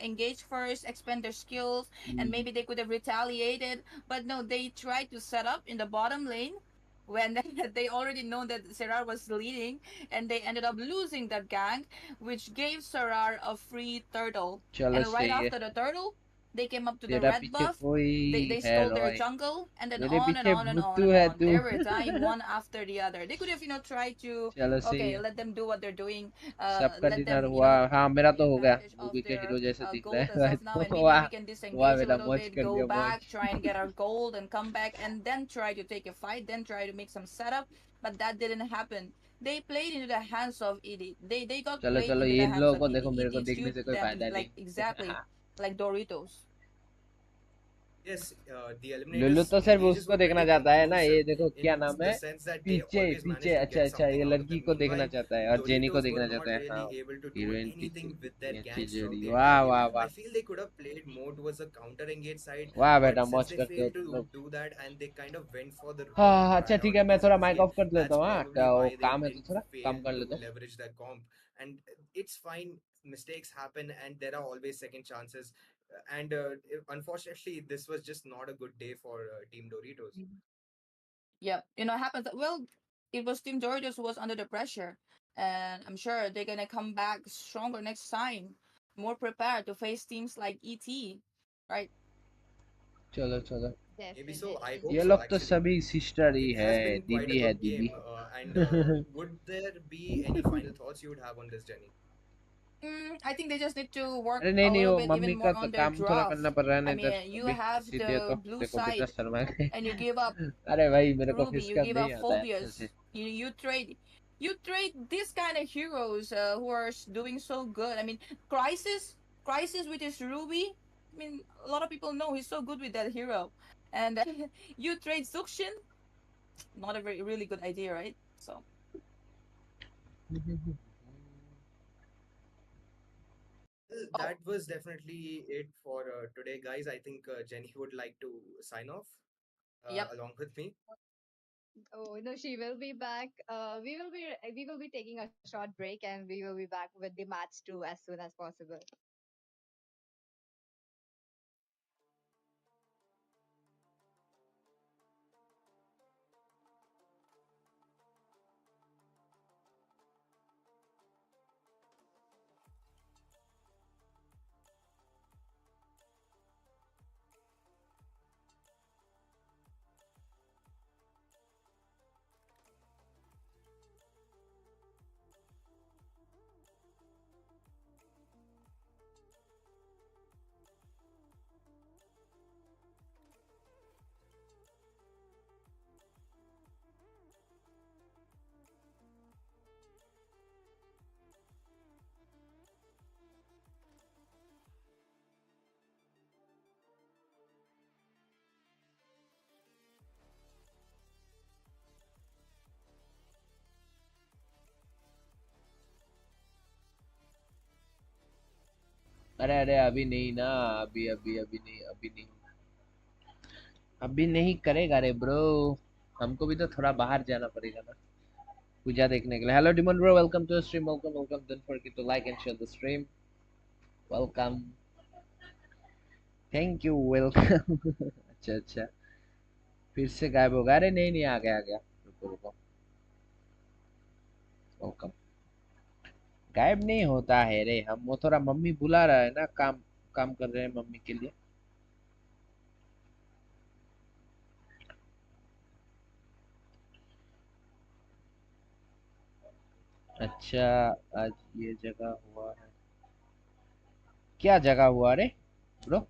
engage first, expand their skills, and maybe they could have retaliated. But no, they tried to set up in the bottom lane when they already know that Serar was leading, and they ended up losing that gang, which gave Serar a free turtle. चलो And right सही है after the turtle, they came up to the तेरा red पीछे buff. कोई They है stole their Roy jungle, and then तेरे on and पीछे on and on बुद्धू and है on. तू They were dying one after the other. They could have, tried to, चलो सही okay, है let them do what they're doing. सबका Let dinner them, हुआ हाँ मेरा take तो हो गया advantage of मूवी के their हीरो जैसे दिख रहा gold है as भाई of now, and तो maybe वाह we can वाह disengage a बेटा little मौज bit, कर go दिया back, मौज try and get our gold, and come back, and then try to take a fight, then try to make some setup. But that didn't happen. They played into the hands of ED. They got चलो played चलो into the in hands लोगों of को ED. देखो मेरे को ED देखने skewed से कोई them फायदा like नहीं exactly like Doritos. Yes, the Lulu Eliminators तो सिर्फ stages उसको were देखना pretty चाहता है ना, ये conclusive देखो क्या in नाम the है, sense that they पीछे always पीछे, managed to अच्छा get अच्छा, something ये out of लड़की them. को देखना Meanwhile, चाहता है और जेनी को Doritos were देखना चाहता not है, हाँ, really able to do heroine पीछे, anything with their कितनी अच्छी gangs throughout जोड़ी, the entire वाह game. वाह वाह, I feel they could have played more towards the counter engage side, वाह but बेटा since मौज they करते हो failed तुम to लोग। do that and they kind of went for the wrong हाँ अच्छा ठीक है, मैं priorities in थोड़ा this माइक game, ऑफ कर लेता that's हूँ, हाँ, probably वो why they काम है तो didn't थोड़ा काम fail कर to लेता हूँ। leverage that comp. And it's fine, mistakes happen, and there are always second chances. And unfortunately, this was just not a good day for Team Doritos. Yeah, you know, it happens. Well, it was Team Doritos who was under the pressure, and I'm sure they're gonna come back stronger next time, more prepared to face teams like ET, right? चलो चलो, Maybe so. I Definitely. hope ये so, लोग तो actually. सभी sister he It है, has been quite a दीदी है good दीदी। game. And would there be any final thoughts you would have on this, Jenny? I think they just need to work अरे नहीं a नहीं, little वो bit even mummy का more तो on their काम थोड़ा draft. करना पड़ रहा है ना I इधर mean, you अभी, have सीधे तो the blue देखो कितना side शर्मा गए। and you give up अरे भाई मेरे को Ruby, fish you cup give नहीं up आता है अच्छे Phobius. से। You trade these kind of heroes who are doing so good. I mean, Crisis with his Ruby. I mean, a lot of people know he's so good with that hero, and you trade Zuxin. Not a very really good idea, right? So Well, oh that was definitely it for today, guys. I think Jenny would like to sign off yep. along with me. Oh no, she will be back. We will be taking a short break and we will be back with the match too as soon as possible. अरे अरे अभी नहीं ना, अभी अभी अभी नहीं, अभी नहीं, अभी नहीं करेगा रे ब्रो, हमको भी तो थोड़ा बाहर जाना पड़ेगा ना पूजा देखने के लिए। Hello demon bro, welcome to stream, welcome welcome, don't forget to like and share the stream, welcome, thank you, welcome. अच्छा अच्छा, फिर से गायब हो गया, अरे नहीं नहीं, आ गया आ गया, रुको रुको, वेलकम। गायब नहीं होता है रे हम, वो थोड़ा मम्मी बुला रहा है ना, काम काम कर रहे हैं मम्मी के लिए। अच्छा, आज ये जगह हुआ है, क्या जगह हुआ रे ब्रो?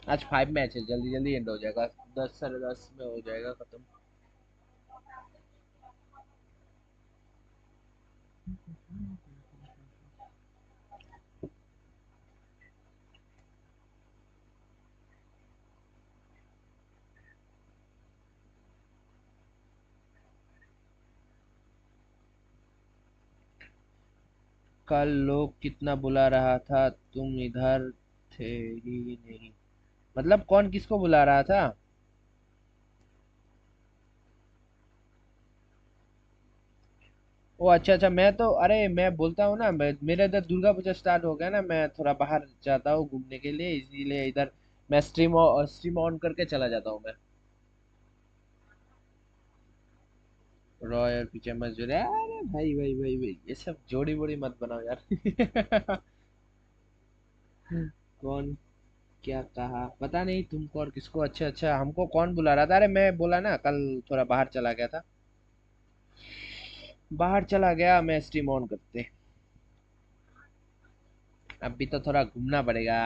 आज 5 मैच है, जल्दी जल्दी एंड हो जाएगा, 10 साढ़े 10 में हो जाएगा खत्म। कल लोग कितना बुला रहा था, तुम इधर थे ही नहीं, मतलब कौन किसको बुला रहा था? ओ अच्छा अच्छा, मैं तो अरे मैं बोलता हूँ ना, मेरे इधर दुर्गा पूजा स्टार्ट हो गया ना, मैं थोड़ा बाहर जाता हूँ घूमने के लिए, इसीलिए इधर मैं स्ट्रीम ऑन करके चला जाता हूँ मैं। रॉयल पीछे मत जुड़े, अरे भाई भाई भाई भाई, ये सब जोड़ी बोड़ी मत बनाओ यार। कौन क्या कहा पता नहीं तुमको और किसको, अच्छा अच्छा, हमको कौन बुला रहा था, अरे मैं बोला ना कल थोड़ा बाहर चला गया था, बाहर चला गया मैं स्ट्रीम ऑन करते, अभी तो थोड़ा घूमना पड़ेगा,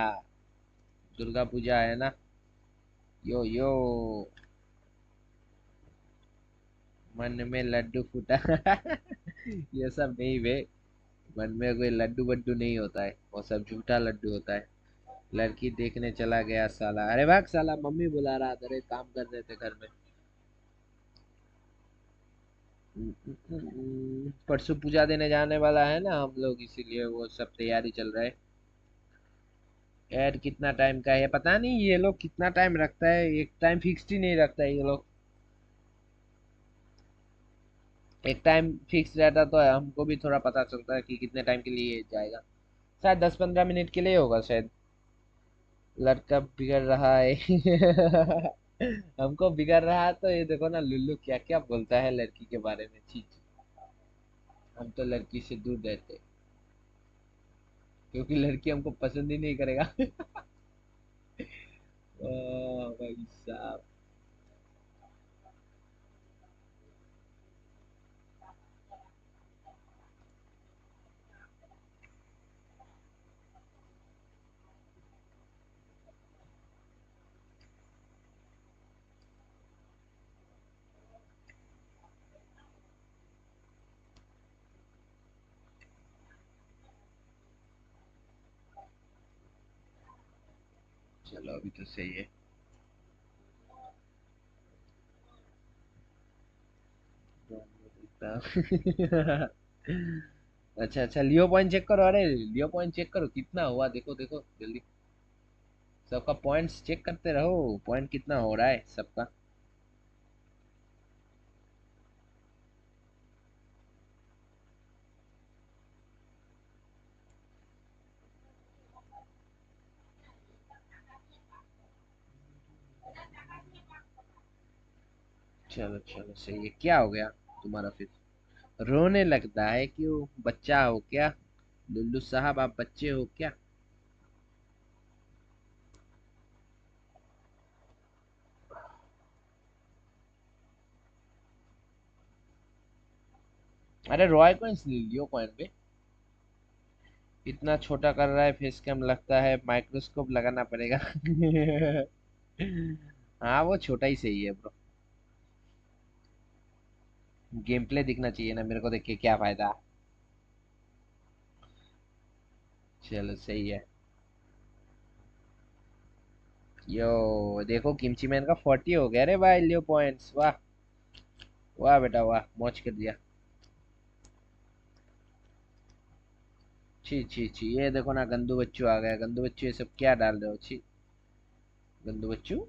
दुर्गा पूजा है ना, यो यो, मन में लड्डू फूटा। ये सब नहीं बे, मन में कोई लड्डू वड्डू नहीं होता है, वो सब झूठा लड्डू होता है। लड़की देखने चला गया साला, अरे भाग साला, मम्मी बुला रहा था, अरे काम कर रहे थे घर में। परसों पूजा देने जाने वाला है ना हम लोग, इसीलिए वो सब तैयारी चल रहा है। यार कितना टाइम का है पता नहीं, ये लोग कितना टाइम रखता है, एक टाइम फिक्स्ड ही नहीं रखता है ये लोग। एक टाइम फिक्स रहता तो हमको भी थोड़ा पता चलता है कि कितने टाइम के लिए ये जाएगा। शायद 10-15 मिनट के लिए होगा शायद। लड़का बिगड़ रहा है हमको बिगड़ रहा है, तो ये देखो ना लुल्लू क्या क्या बोलता है लड़की के बारे में, चीज। हम तो लड़की से दूर रहते, क्योंकि लड़की हमको पसंद ही नहीं करेगा ओ भाई साहब। चलो अभी तो सही है। अच्छा अच्छा, लियो पॉइंट चेक करो, अरे लियो पॉइंट चेक करो कितना हुआ, देखो देखो जल्दी। सबका पॉइंट्स चेक करते रहो, पॉइंट कितना हो रहा है सबका। चलो चलो सही है। क्या हो गया तुम्हारा फिर, रोने लगता है क्यों, बच्चा हो क्या? लुल्लू साहब आप बच्चे हो क्या? अरे रॉय कॉइन्स ले लियो कॉइन पे। इतना छोटा कर रहा है फेस कैम, लगता है माइक्रोस्कोप लगाना पड़ेगा हाँ वो छोटा ही सही है ब्रो। गेम प्ले दिखना चाहिए ना मेरे को, देख के क्या फायदा। चलो सही है। यो देखो किमची मैन का 40 हो गया रे भाई, लियो पॉइंट्स, वाह। वाह बेटा वाह, मौज कर दिया। छी छी छी, ये देखो ना गंदू बच्चू आ गया, गंदू बच्चू ये सब क्या डाल रहे हो, छी। गंदू बच्चू,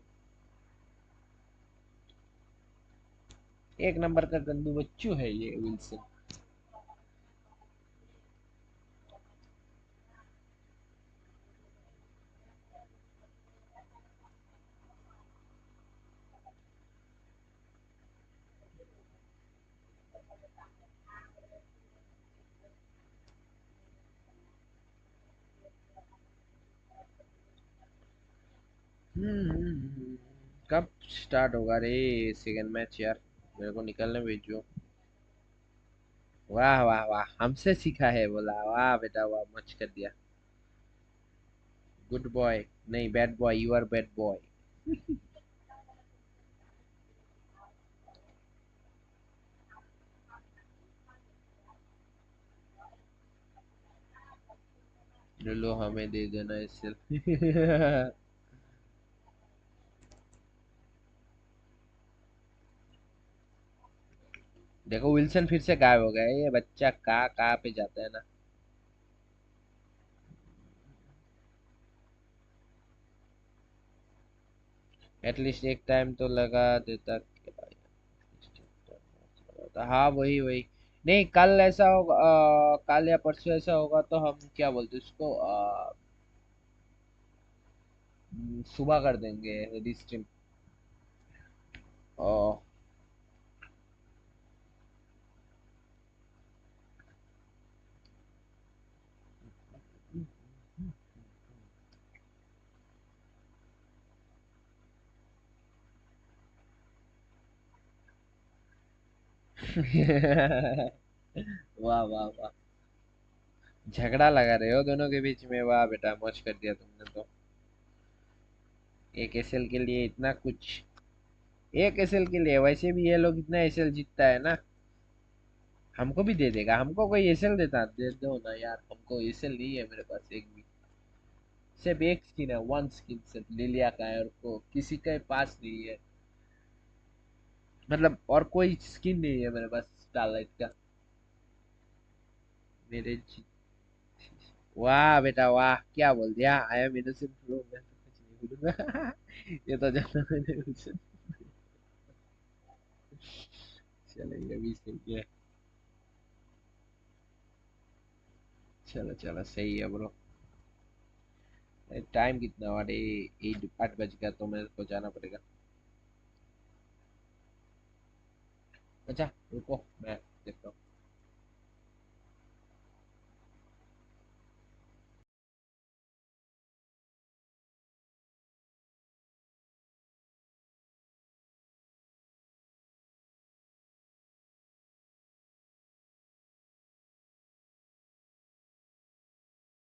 एक नंबर का गंदू बच्चू है ये विल्सन। कब स्टार्ट होगा रे सेकंड मैच यार, मेरे को निकलने भेजो। वाह वाह वाह, हमसे सीखा है बोला, वाह बेटा वाह, मच कर दिया। गुड बॉय, नहीं bad boy, you are bad boy. लो हमें दे देना इससे देखो विल्सन फिर से गायब हो गया, ये बच्चा कहाँ कहाँ पे जाता है ना। एटलीस्ट एक टाइम तो लगा देता। हाँ वही वही। नहीं कल ऐसा होगा, कल या परसों ऐसा होगा तो हम क्या बोलते हैं उसको, सुबह कर देंगे रिस्ट्रीम। ओ वाह वाह वाह, झगड़ा लगा रहे हो दोनों के बीच में, वाह बेटा मौज कर दिया तुमने तो। एक एसएल के लिए इतना कुछ, एक एसएल के लिए, वैसे भी ये लोग इतना एसएल जीतता है ना। हमको भी दे देगा, हमको कोई एसएल देता दे दो ना यार, हमको एसएल नहीं है मेरे पास एक भी, सिर्फ एक स्किन है, वन स्किन सिर्फ लिलिया का है, और को किसी के पास नहीं है, मतलब और कोई स्किन नहीं है मेरे पास स्टारलाइट का मेरे वाह बेटा वाह, क्या बोल दिया, आई एम इनोसेंट ब्रो, मैं तो कुछ नहीं बोलूंगा ये तो जाना मैंने उसे, चलो ये भी सही है, चलो चलो सही है ब्रो। टाइम कितना हुआ, 8 बज गया तो मेरे को जाना पड़ेगा। अच्छा रुको मैं देखता हूँ। Hello and welcome back. That was a hell of a first match. We saw the ET slay Doritos and chew up some Doritos from the packets. Again, we're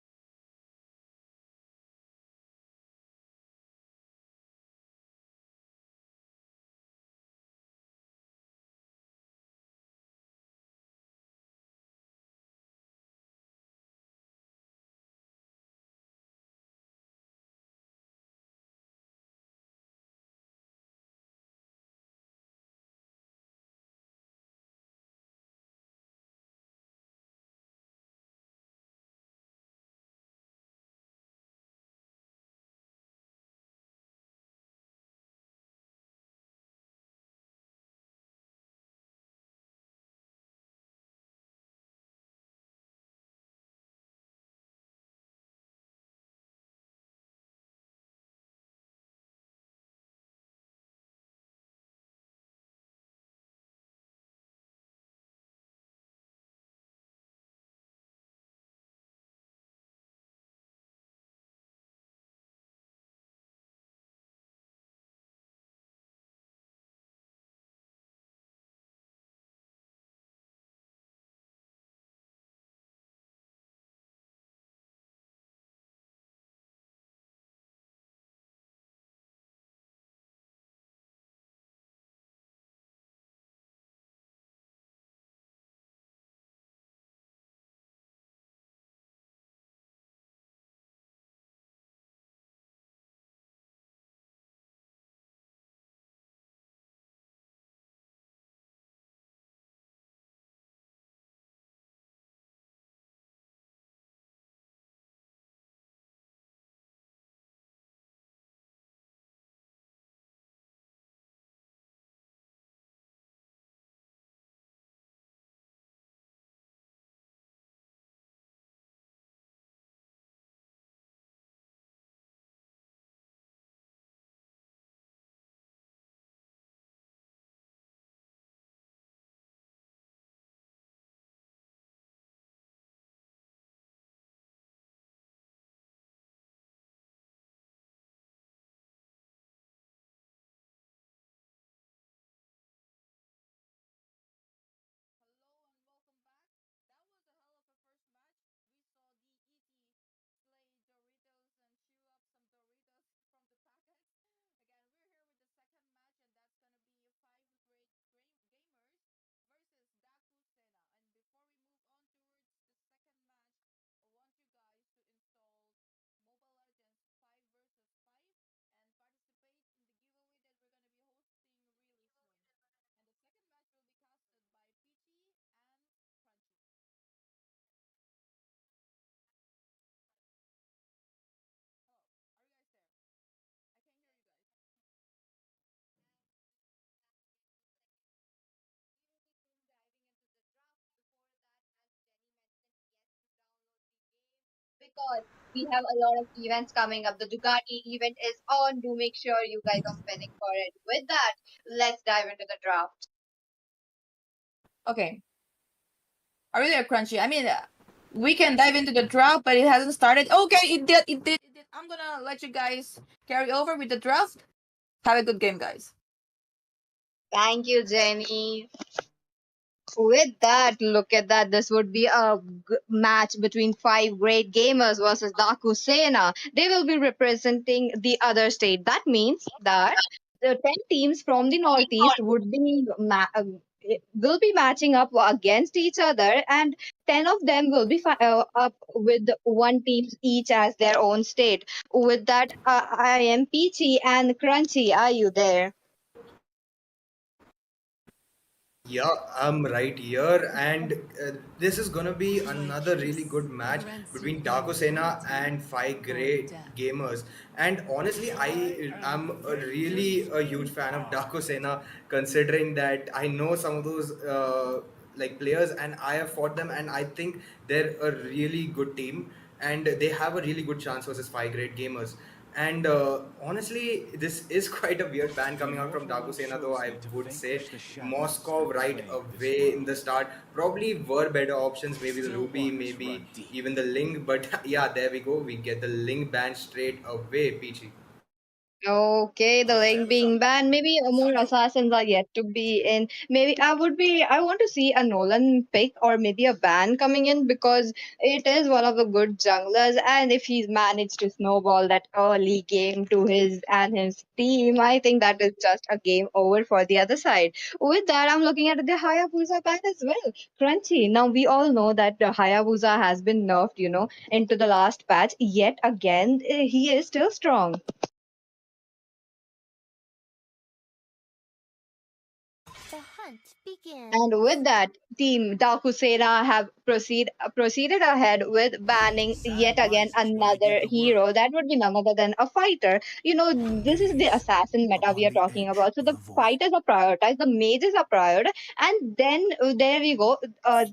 here with the second match, and that's gonna be five great gamers versus Daaku Sena. And before we move on towards the second match, I want you guys to install Mobile Legends 5 versus 5 and participate in the giveaway that we're gonna be hosting really soon. And the second match will be casted by Peachy and Crunchy. Hello, are you guys there? I can't hear you guys. We will be soon diving into the draft. Before that, as Jenny mentioned, yes, to download the game because we have a lot of events coming up. The Ducati event is on. Do make sure you guys are spending for it. With that, let's dive into the draft. Okay, are you there, Crunchy? I mean, we can dive into the draft, but it hasn't started. Okay, it did, it did, it did. I'm gonna let you guys carry over with the draft. Have a good game, guys. Thank you, Jenny. With that, look at that. This would be a match between five great gamers versus Daaku Sena. They will be representing the other state. That means that the 10 teams from the Northeast would be will be matching up against each other, and 10 of them will be up with one team each as their own state. With that, I am Peachy and Crunchy. Are you there? Yeah, I'm right here, and this is gonna be another really good match between Daaku Sena and five great gamers. And honestly, I am a really a huge fan of Daaku Sena, considering that I know some of those like players, and I have fought them, and I think they're a really good team, and they have a really good chance versus five great gamers. And honestly, this is quite a weird ban coming out from Daaku Sena, though I would say Moscow right away in the start. Probably were better options, maybe the Ruby, maybe even the Ling. But yeah, there we go. We get the Ling ban straight away, Peachy. Okay, the link being banned. Maybe more assassins are yet to be in. Maybe I want to see a Nolan pick or maybe a ban coming in because it is one of the good junglers. And if he's managed to snowball that early game to his and his team, I think that is just a game over for the other side. With that, I'm looking at the Hayabusa ban as well. Crunchy. Now, we all know that the Hayabusa has been nerfed, into the last patch. Yet again, he is still strong. And with that, Team Dakusera have proceeded ahead with banning yet again another hero. That would be none other than a fighter. This is the assassin meta we are talking about. So the fighters are prioritized, the mages are prioritized, and then there we go.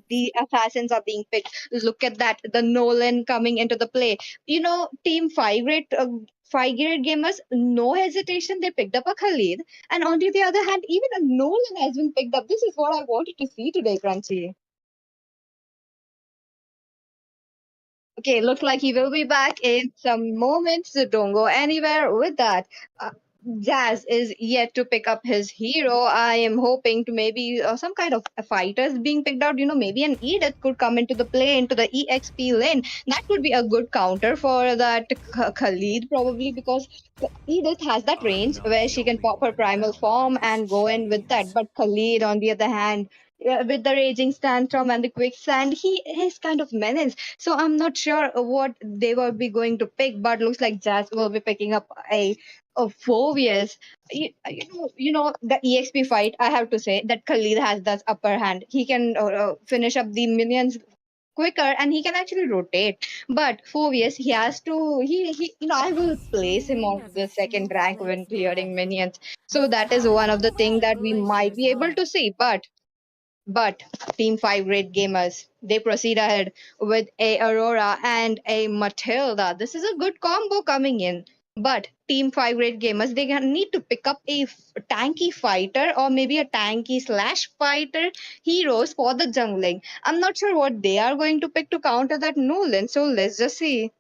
The assassins are being picked. Look at that, the Nolan coming into the play. Team five grade gamers, no hesitation, they picked up a Khalid, and on the other hand, even a Nolan has been picked up. This is what I wanted to see today, Crunchy. Okay, looks like he will be back in some moments, so don't go anywhere with that. Uh, Jazz is yet to pick up his hero. I am hoping to maybe some kind of fighters being picked out. Maybe an Edith could come into the play, into the EXP lane. That would be a good counter for that Khalid, probably, because Edith has that range where she can pop her primal form and go in with that. But Khalid, on the other hand, with the raging tantrum and the quicksand, he is kind of menace. So I'm not sure what they will be going to pick, but looks like Jazz will be picking up a Phobius. The EXP fight. I have to say that Khalid has that upper hand. He can finish up the minions quicker and he can actually rotate. But Phobius, he has to. He I will place him on the second rank when clearing minions. So that is one of the things that we might be able to see. But Team 5 Great Gamers, they proceed ahead with a Aurora and a Matilda. This is a good combo coming in. But Team 5 Great Gamers, they need to pick up a tanky fighter or maybe a tanky slash fighter heroes for the jungling. I'm not sure what they are going to pick to counter that Nolan, so let's just see.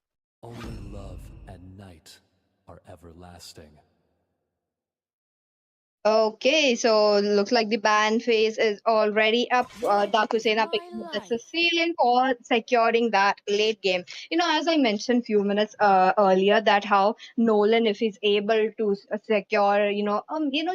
Only love and night are everlasting. Okay, so looks like the ban phase is already up. Daaku Sena picking up the Sicilian for securing that late game. As I mentioned few minutes earlier, that how Nolan, if he's able to secure,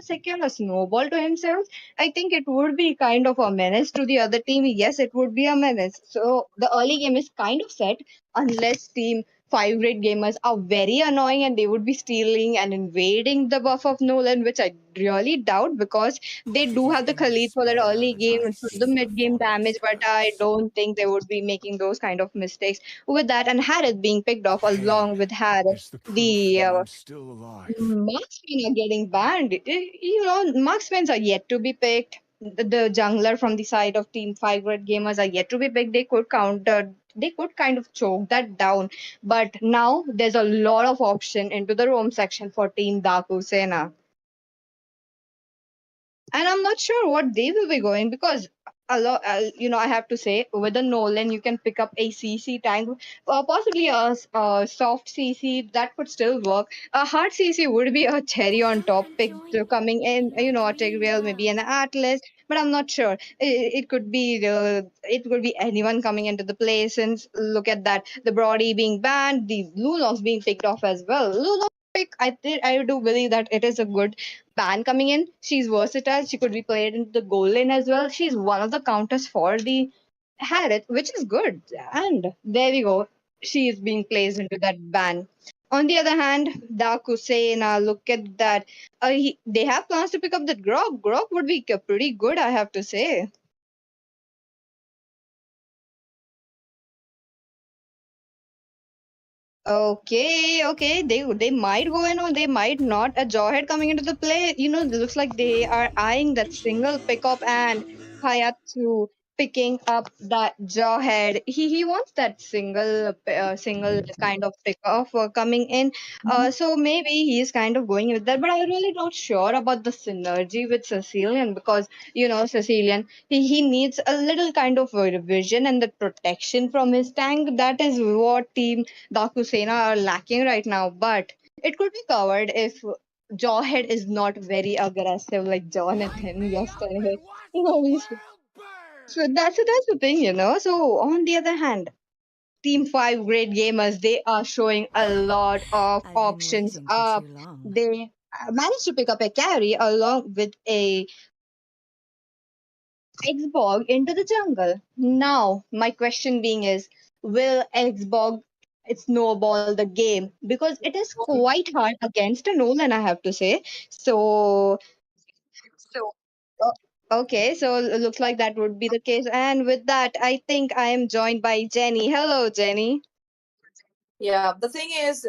secure a snowball to himself, I think it would be kind of a menace to the other team. Yes, it would be a menace. So the early game is kind of set unless team five great gamers are very annoying and they would be stealing and invading the buff of Nolan, which I really doubt because they do have the Khalid for that early game and for the mid game damage, but I don't think they would be making those kind of mistakes with that. And Harith being picked off along with Harith, the marksmen are getting banned. Marksmen are yet to be picked. The jungler from the side of Team 5 Red Gamers are yet to be picked. They could counter, they could kind of choke that down. But now there's a lot of option into the roam section for Team Daaku Sena. And I'm not sure what they will be going because a lot, I have to say with the Nolan, you can pick up a CC tank, possibly a soft CC that could still work. A hard CC would be a cherry on top pick to coming in, a Tigreal, maybe an Atlas. but I'm not sure. It could be anyone coming into the play. Since look at that, the Brody being banned, the Lunox being picked off as well. Lunox pick, I do believe that it is a good ban coming in. She's versatile. She could be played into the goal lane as well. She's one of the counters for the Harriet, which is good. And there we go. She is being placed into that ban. On the other hand, Daaku Sena, look at that. They have plans to pick up that Grok. Grok would be pretty good, I have to say. Okay. They might go in or they might not. A Jawhead coming into the play, looks like they are eyeing that single pickup and Hayatsu picking up that Jawhead. He wants that single kind of pickup coming in. So maybe he's kind of going with that. But I'm really not sure about the synergy with Sicilian because Sicilian he needs a little kind of a revision and the protection from his tank. That is what team Daaku Sena are lacking right now, but it could be covered if Jawhead is not very aggressive like Jonathan yesterday. So that's the thing, So on the other hand, Team 5 great gamers, they are showing a lot of I've been options waiting for up. too long. They managed to pick up a carry along with a Xbog into the jungle. Now, my question being is, will Xbog snowball the game? Because it is quite hard against a Nolan, I have to say. So, okay, so it looks like that would be the case. And with that, I think I am joined by Jenny. Hello, Jenny. Yeah, the thing is,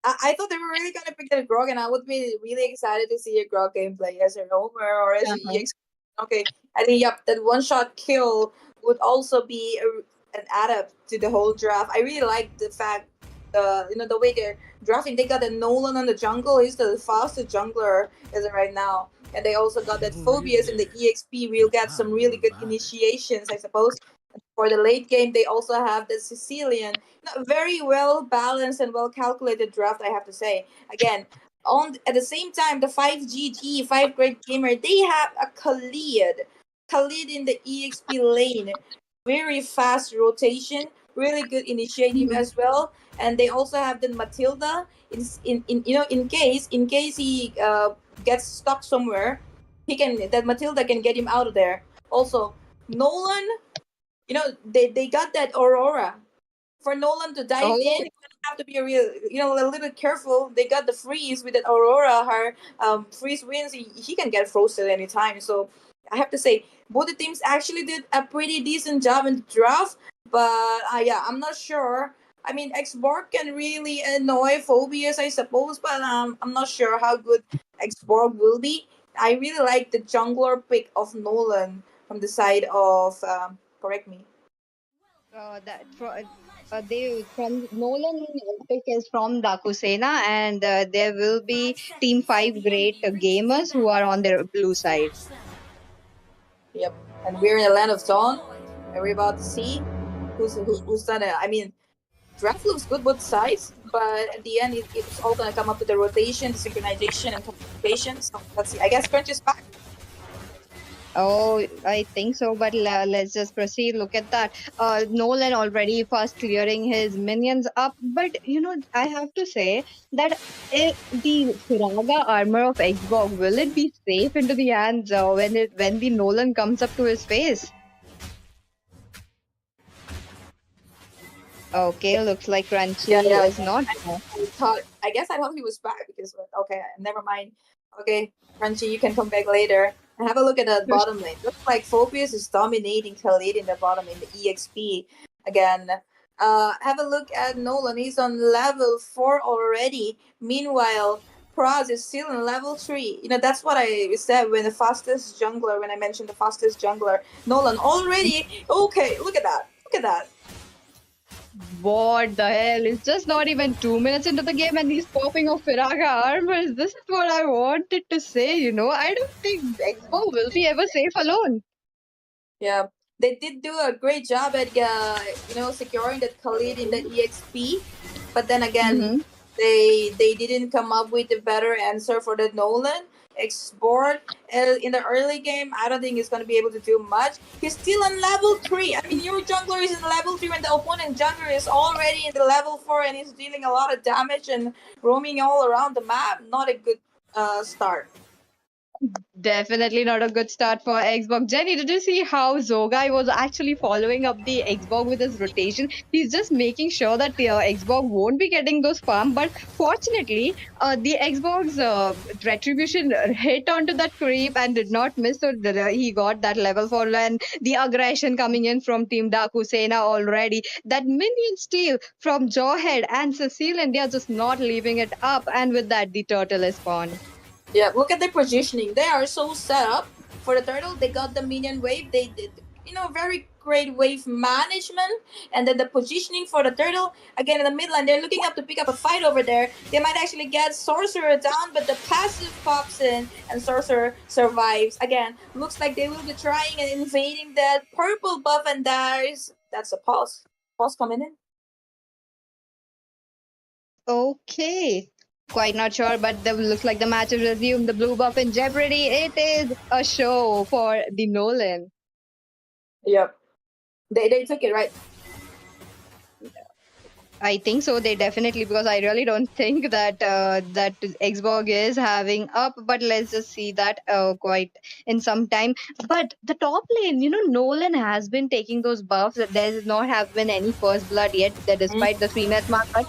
I thought they were really gonna pick that Grog, and I would be really excited to see a Grog gameplay as a roamer or as a Uh-huh. EX. Okay, I think yep, that one shot kill would also be an add up to the whole draft. I really like the fact, the way they're drafting. They got a Nolan on the jungle. He's the fastest jungler as of right now, and they also got that Phobius in the EXP. We'll get some really good initiations, I suppose. For the late game, they also have the Sicilian. Very well balanced and well calculated draft, I have to say. Again, on at the same time, the 5GG, 5 Great Gamer, they have a Khalid in the EXP lane. Very fast rotation, really good initiative as well. And they also have the Matilda in case he gets stuck somewhere, that Matilda can get him out of there. Also, Nolan, they got that Aurora. For Nolan to dive in, Oh, you have to be a little bit careful. They got the freeze with that Aurora. Her freeze wins, he can get frozen anytime. So I have to say, both the teams actually did a pretty decent job in the draft. But yeah, I'm not sure. I mean, Xborg can really annoy Phobias, I suppose, but I'm not sure how good Xborg will be. I really like the jungler pick of Nolan from the side of correct me. that for they from Nolan pick is from Daaku Sena, and there will be Team 5 great gamers who are on their blue side. Yep. And we're in the land of Dawn, and we're about to see who's gonna. I mean, draft looks good both sides, but at the end, it's all gonna come up to the rotation, the synchronization, and communication. So let's see. I guess Crunch is back. Oh, I think so, but let's just proceed. Look at that. Nolan already fast clearing his minions up, but I have to say that the Firaga armor of Xbox, will it be safe into the hands when the Nolan comes up to his face? Okay, looks like Yeah, Crunchy yeah. is not. I thought he was back because okay, never mind. Okay, Crunchy, you can come back later. And have a look at the bottom lane. Looks like Phobius is dominating Khalid in the bottom in the EXP again. Have a look at Nolan. He's on level 4 already. Meanwhile, Praz is still in level 3. That's what I said when I mentioned the fastest jungler. Nolan already. Okay, look at that. Look at that. What the hell? It's just not even 2 minutes into the game and he's popping off Firaga armors. This is what I wanted to say, I don't think Expo will be ever safe alone. Yeah, they did do a great job at securing that Khalid in the EXP, but then again, Mm-hmm. they didn't come up with a better answer for the Nolan. export in the early game. I don't think he's going to be able to do much. He's still on level 3. I mean, your jungler is in level 3 when the opponent jungler is already in the level 4 and he's dealing a lot of damage and roaming all around the map. Not a good start. Definitely not a good start for Xbox. Jenny, did you see how Zogai was actually following up the Xbox with his rotation? He's just making sure that the Xbox won't be getting those farm. But fortunately, the Xbox retribution hit onto that creep and did not miss. So he got that level 4 and the aggression coming in from Team Daaku Sena already. That minion steal from Jawhead and Cecile, and they are just not leaving it up. And with that, the turtle is spawned. Yeah, look at their positioning. They are so set up for the turtle. They got the minion wave. They did, very great wave management. And then the positioning for the turtle, again in the mid line, they're looking up to pick up a fight over there. They might actually get Sorcerer down, but the passive pops in and Sorcerer survives. Again, looks like they will be trying and invading that purple buff, and that's a pause. Pause coming in. Okay. Quite not sure, but looks like the match has resumed. The blue buff in jeopardy. It is a show for the Nolan. Yep. They took it, right? I think so. They definitely, because I really don't think that that Xbox is having up. But let's just see that quite in some time. But the top lane, Nolan has been taking those buffs. There does not have been any first blood yet, despite the 3-match mark. But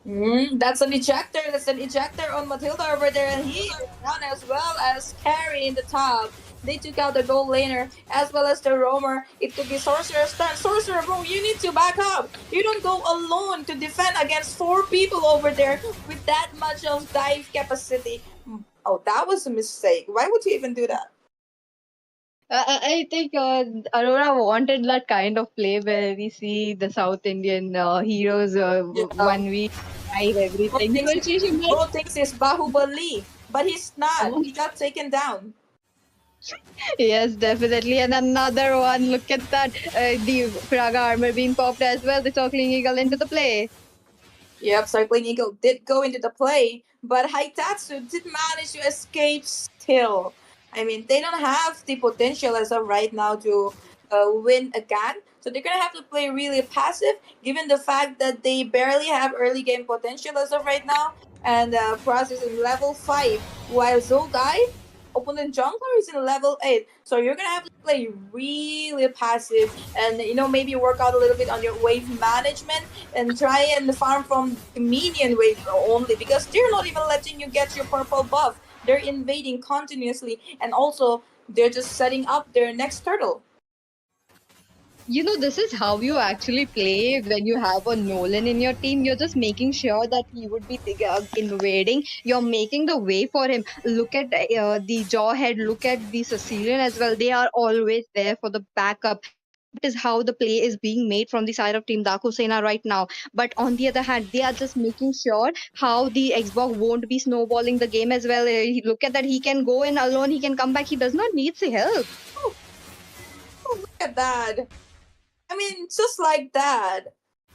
That's an ejector. That's an ejector on Matilda over there, and he is down as well as Carry in the top. They took out the gold laner as well as the roamer. It could be Sorcerer stun. Sorcerer, bro, you need to back up. You don't go alone to defend against 4 people over there with that much of dive capacity. Oh, that was a mistake. Why would you even do that? I think Aurora wanted that kind of play where we see the South Indian heroes one week hide everything. So she should Bro thinks he's Bahubali, but he's not. He got taken down. Yes, definitely. And another one. Look at that. The Praga armor being popped as well. The Circling Eagle into the play. Yep, Circling Eagle did go into the play, but Haitatsu did manage to escape still. I mean, they don't have the potential as of right now to win again. So they're going to have to play really passive, given the fact that they barely have early game potential as of right now. And Pras is in level 5, while Zogai, opponent jungler, is in level 8. So you're going to have to play really passive and, maybe work out a little bit on your wave management and try and farm from the minion wave only, because they're not even letting you get your purple buff. They're invading continuously, and also they're just setting up their next turtle. This is how you actually play when you have a Nolan in your team. You're just making sure that he would be invading. You're making the way for him. Look at the Jawhead, look at the Sicilian as well. They are always there for the backup. That is how the play is being made from the side of Team Daaku Sena right now. But on the other hand, they are just making sure how the Xbox won't be snowballing the game as well. Look at that. He can go in alone. He can come back. He does not need the help. Oh, look at that. I mean, just like that.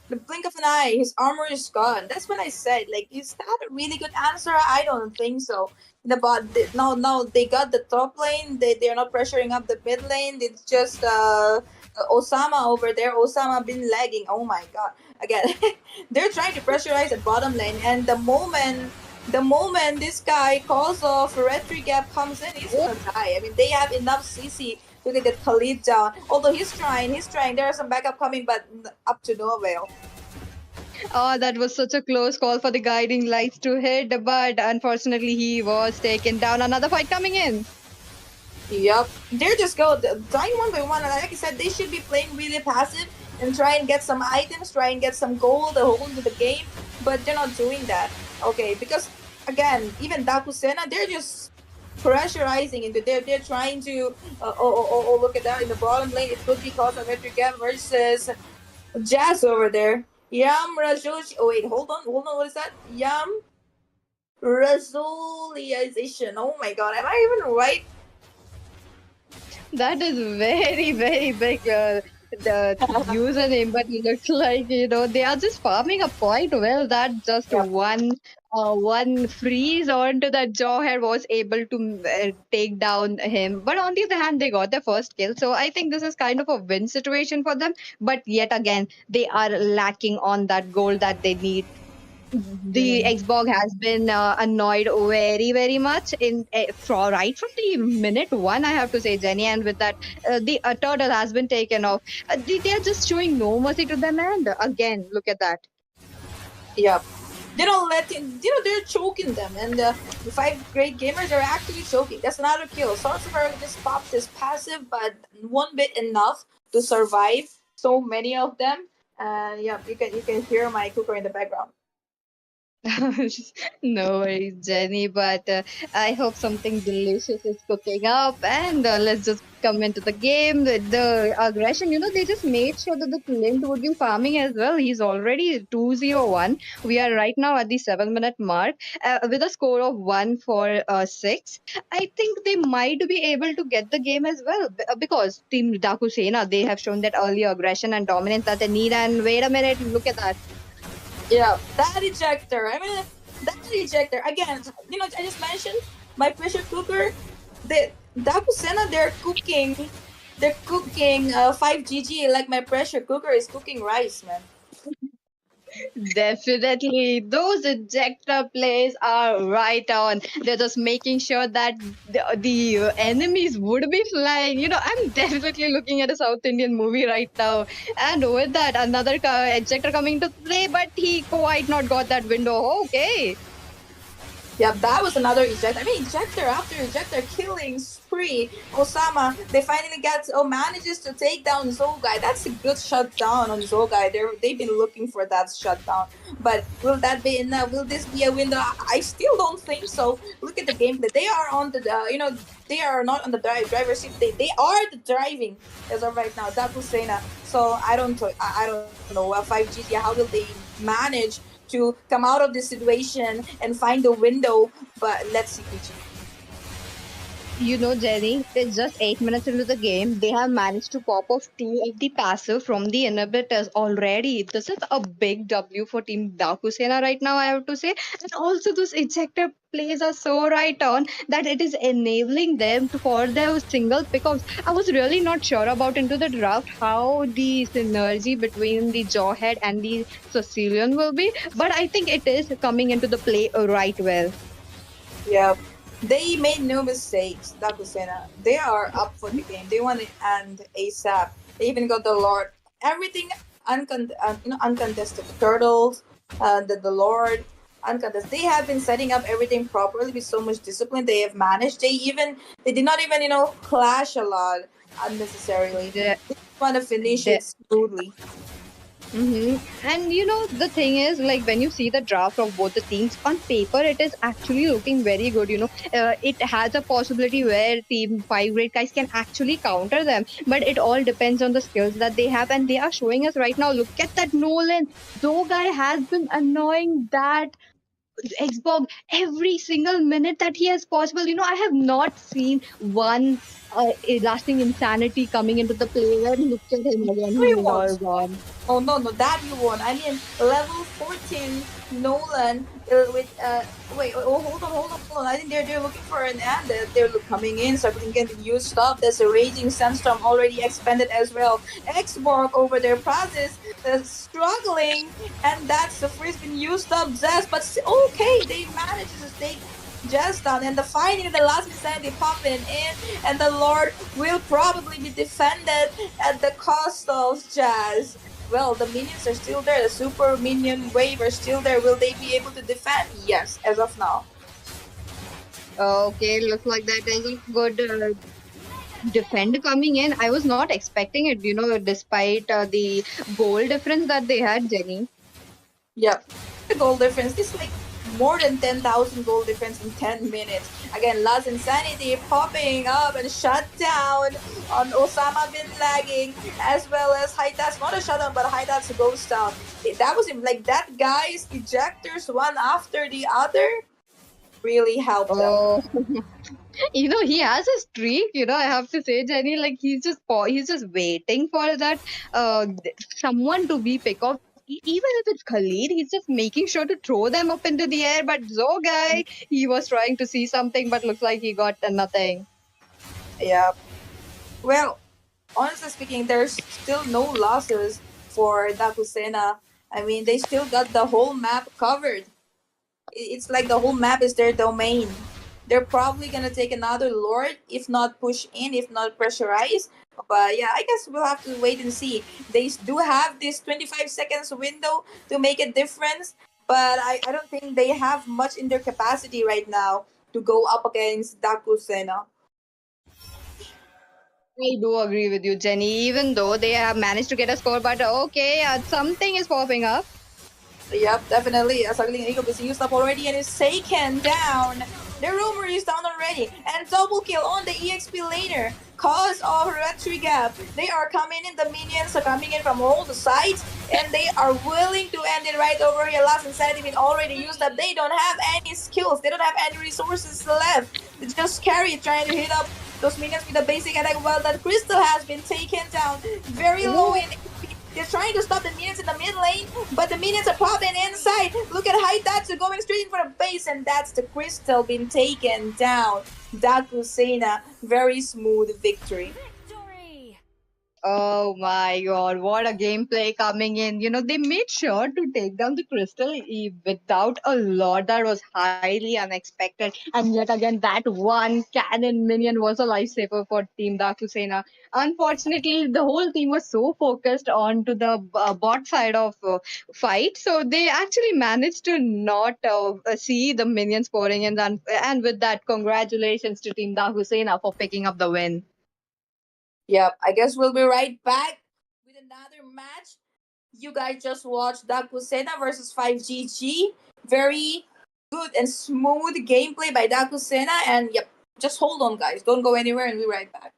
The blink of an eye, his armor is gone. That's what I said. Like, is that a really good answer? I don't think so. No, they got the top lane. They're not pressuring up the mid lane. It's just Osama over there. Osama been lagging. Oh my god. Again, they're trying to pressurize the bottom lane, and the moment this guy calls off retry gap comes in, he's gonna die. I mean, they have enough CC to get Khalid down. Although he's trying. There are some backup coming, but up to no avail. Oh, that was such a close call for the guiding lights to hit, but unfortunately he was taken down. Another fight coming in. Yep. They're just dying one by one. And like I said, they should be playing really passive and try and get some items, try and get some gold to hold into the game. But they're not doing that. Okay, because again, even Daaku Sena, they're just pressurizing into there. They're trying to look at that in the bottom lane. It could be cause of Metri Gap versus Jazz over there. Yam Rajush. Oh wait, hold on. What is that? Yam Razulization. Oh my god, am I even right? That is very, very big. the username, but it looks like they are just farming up quite well. That just Yep. one freeze onto that jawhead was able to take down him. But on the other hand, they got their first kill, so I think this is kind of a win situation for them. But yet again, they are lacking on that goal that they need. The Mhm. Xbox has been annoyed very, very much right from the minute one. I have to say, Jenny, and with that, the turtle has been taken off. They are just showing no mercy to them, and again, look at that. Yep. They don't let him, they're choking them. And the five great gamers are actually choking. That's another kill. Sorcerer just popped his passive, but one bit enough to survive so many of them. And yeah, you can hear my cooker in the background. No worries, Jenny, but I hope something delicious is cooking up. And let's just come into the game. The aggression, they just made sure that the Clint would be farming as well. He's already 201. We are right now at the 7 minute mark with a score of 1 for 6. I think they might be able to get the game as well because Team Daaku Sena, they have shown that early aggression and dominance that they need. And wait a minute, look at that. Yeah, that ejector. I mean, that ejector. Again, I just mentioned my pressure cooker. The Daaku Sena, they're cooking 5GG like my pressure cooker is cooking rice, man. Definitely, those ejector plays are right on. They're just making sure that the enemies would be flying. I'm definitely looking at a South Indian movie right now. And with that, another ejector coming to play, but he quite not got that window. Okay. Yeah, that was another ejector. I mean, ejector after ejector, killing spree. Osama, they finally manages to take down Zogai. That's a good shutdown on Zogai. They've been looking for that shutdown. But will that be enough? Will this be a window? I still don't think so. Look at the gameplay. They are on they are not on the driver's seat. They are the driving as of right now. Daaku Sena. So I don't know. 5G. How will they manage to come out of this situation and find a window? But let's see, PG. Jenny, it's just 8 minutes into the game. They have managed to pop off two of the passive from the inhibitors already. This is a big W for Team Daaku Sena right now, I have to say. And also, those ejector plays are so right on that it is enabling them for their single pickups. I was really not sure about into the draft how the synergy between the Jawhead and the Sicilian will be, but I think it is coming into the play right well. Yeah, they made no mistakes. Daaku Sena. They are up for the game. They want to end ASAP. They even got the Lord. Everything uncontested. Turtles, the Lord, uncontested. They have been setting up everything properly with so much discipline. They have managed. They did not even clash a lot unnecessarily. The, They want to finish the it smoothly. And the thing is, like when you see the draft of both the teams on paper, it is actually looking very good. It has a possibility where Team Five Great Guys can actually counter them, but it all depends on the skills that they have, and they are showing us right now. Look at that Nolan. Guy has been annoying that Xbox every single minute that he has possible. I have not seen one lasting insanity coming into the player. Look at him again. He He is all wants. gone. Oh no, no, that you won. I mean, level 14 Nolan with wait, oh, hold on. I think they're looking for an end. Coming in, starting getting used stuff. There's a raging sandstorm already expanded as well. Xborg over their process struggling, and that's the first been used up Zest, but okay, they managed to stay just down, and finally the last insanity popping in, and the Lord will probably be defended at the cost of Jazz. Well, the minions are still there. The super minion wave are still there. Will they be able to defend? Yes, as of now. Okay, looks like that is a good defend coming in. I was not expecting it, despite the goal difference that they had, Jenny. Yep. The goal difference is like more than 10,000 goal difference in 10 minutes. Again, Last Insanity popping up and shut down on Osama bin lagging, as well as Haitat's not a shutdown, but Haitat's a ghost down. That was him. Like that guy's ejectors one after the other really helped them. Oh, He has a streak. I have to say, Jenny, like he's just waiting for that someone to be pick off. Even if it's Khalid, he's just making sure to throw them up into the air. But Zo guy, he was trying to see something, but looks like he got nothing. Yeah. Well, honestly speaking, there's still no losses for Daaku Sena. I mean, they still got the whole map covered. It's like the whole map is their domain. They're probably gonna take another Lord, if not push in, if not pressurize. But yeah, I guess we'll have to wait and see. They do have this 25 seconds window to make a difference, but I don't think they have much in their capacity right now to go up against Daaku Sena. I do agree with you, Jenny. Even though they have managed to get a score, but okay, something is popping up. Yep, definitely. A Sagling Eagle is used up already and is taken down. The rumor is down already. And double kill on the EXP laner. Cause of Retri Gap. They are coming in, the minions are coming in from all the sides. And they are willing to end it right over here. Last Insanity been already used up. They don't have any skills. They don't have any resources left. They just carry it, trying to hit up those minions with a basic attack. Well, that Crystal has been taken down. Very low in HP. They're trying to stop the minions in the mid lane, but the minions are popping inside. Look at Haitatsu going straight in for the base, and that's the Crystal being taken down. Daaku Sena, very smooth victory. Oh my god, what a gameplay coming in. They made sure to take down the crystal without a lot. That was highly unexpected. And yet again, that one cannon minion was a lifesaver for Team Dakusena. Unfortunately, the whole team was so focused on to the bot side of fight. So they actually managed to not see the minions pouring in. And with that, congratulations to Team Dakusena for picking up the win. Yep, I guess we'll be right back with another match. You guys just watched Daaku Sena versus 5GG. Very good and smooth gameplay by Daaku Sena. And yep, just hold on, guys. Don't go anywhere, and we'll be right back.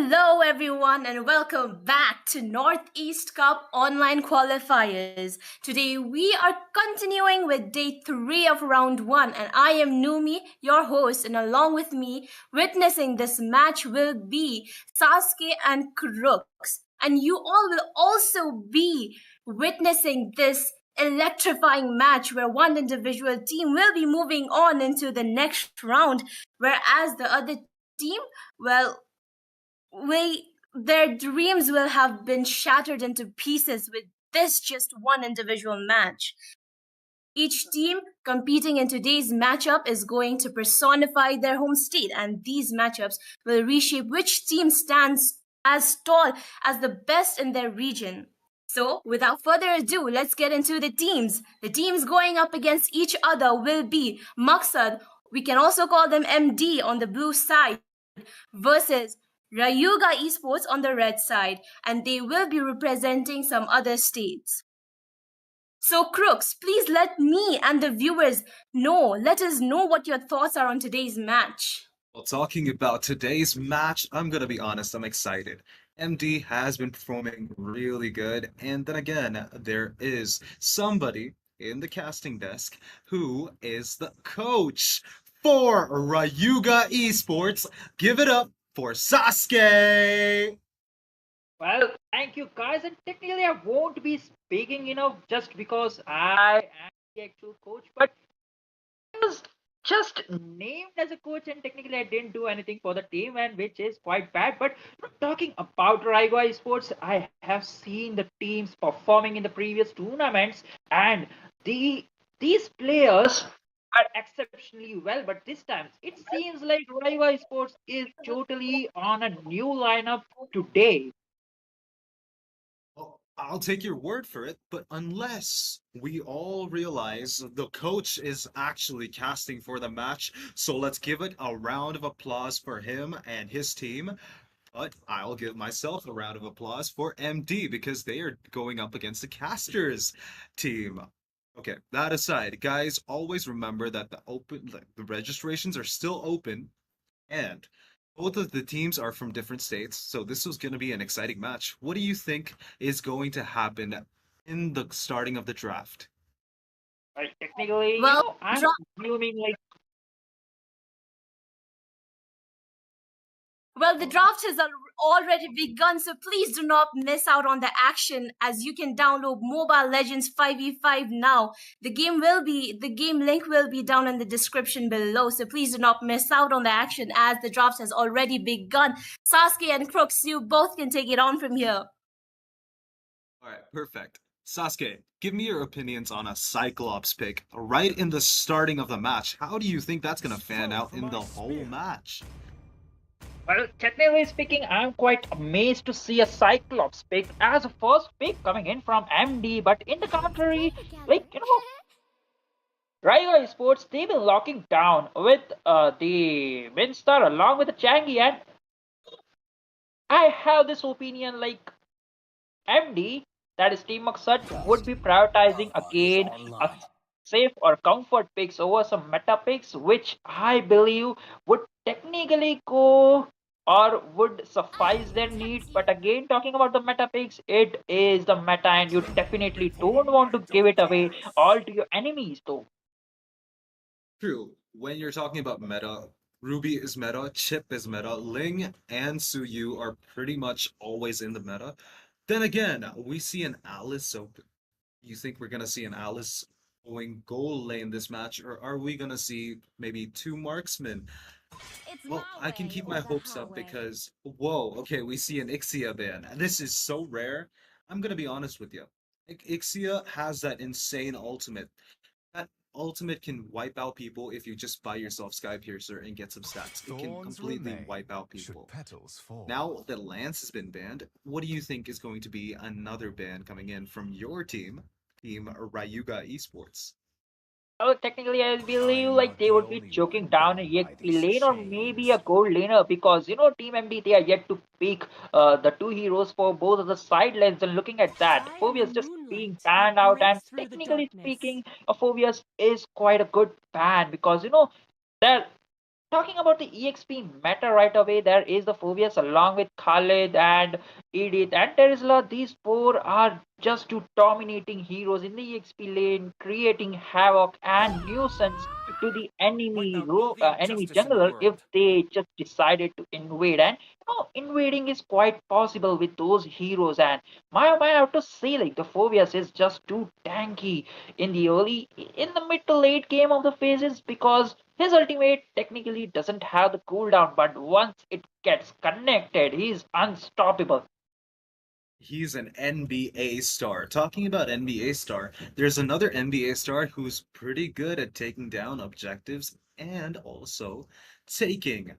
Hello, everyone, and welcome back to Northeast Cup online qualifiers. Today, we are continuing with day 3 of round 1, and I am Numi, your host, and along with me, witnessing this match will be Sasuke and Crooks. And you all will also be witnessing this electrifying match where one individual team will be moving on into the next round, whereas the other team, well, their dreams will have been shattered into pieces with this just one individual match. Each team competing in today's matchup is going to personify their home state, and these matchups will reshape which team stands as tall as the best in their region. So, without further ado, let's get into the teams. The teams going up against each other will be Maksad, we can also call them MD on the blue side, versus RayugaEsports on the red side, and they will be representing some other states. So, Crooks, please let me and the viewers let us know what your thoughts are on today's match. Well, talking about today's match, I'm gonna be honest, I'm excited. MD has been performing really good, and then again, there is somebody in the casting desk who is the coach for Ryuga Esports. Give it up for Sasuke! Well, thank you guys, and technically I won't be speaking, just because I am the actual coach, but I was just named as a coach, and technically I didn't do anything for the team, and which is quite bad. But talking about Raiga Sports, I have seen the teams performing in the previous tournaments, and these players are exceptionally well. But this time, it seems like Raiga Sports is totally on a new lineup today. Well, I'll take your word for it, but unless we all realize the coach is actually casting for the match, so let's give it a round of applause for him and his team. But I'll give myself a round of applause for MD because they are going up against the casters team. Okay, that aside, guys, always remember that the registrations are still open, and both of the teams are from different states, so this was going to be an exciting match. What do you think is going to happen in the starting of the draft? Like, technically, Well, I'm assuming like. Well, the draft has already begun, so please do not miss out on the action as you can download Mobile Legends 5v5 now. The game link will be down in the description below, so please do not miss out on the action as the draft has already begun. Sasuke and Crooks, you both can take it on from here. Alright, perfect. Sasuke, give me your opinions on a Cyclops pick right in the starting of the match. How do you think that's going to fan out in the whole match? Well, technically speaking, I'm quite amazed to see a Cyclops pick as a first pick coming in from MD, but in the contrary, Raiga Sports, they've been locking down with the Winstar along with the Changi, and I have this opinion like MD, that is Team Maksud, would be prioritizing again a safe or comfort picks over some meta picks, which I believe would technically go or would suffice their needs. But again, talking about the meta picks, it is the meta, and you definitely don't want to give it away all to your enemies, though. True. When you're talking about meta, Ruby is meta, Chip is meta, Ling and Suyu are pretty much always in the meta. Then again, we see an Alice, so you think we're gonna see an Alice going goal lane this match, or are we gonna see maybe two marksmen? Well, I can keep my hopes up because, whoa, okay, we see an Ixia ban. This is so rare. I'm gonna be honest with you. Ixia has that insane ultimate. That ultimate can wipe out people if you just buy yourself Sky Piercer and get some stats. It can completely wipe out people. Now that Lance has been banned, what do you think is going to be another ban coming in from your team, Team Ryuga Esports? Well, technically, I believe like they would be choking down a Yeti lane or maybe a gold laner because Team MD they are yet to pick the two heroes for both of the side lanes. And looking at that, Phobius just being banned out, and technically speaking, Phobius is quite a good ban because there Talking about the EXP meta right away, there is the Phobias along with Khalid and Edith and Terizla. These four are just two dominating heroes in the EXP lane, creating havoc and nuisance to the enemy jungler if they just decided to invade. And invading is quite possible with those heroes. And my, I have to say, like the Phobias is just too tanky in the mid to late game of the phases because his ultimate technically doesn't have the cooldown, but once it gets connected, he's unstoppable. He's an NBA star. Talking about NBA star, there's another NBA star who's pretty good at taking down objectives and also taking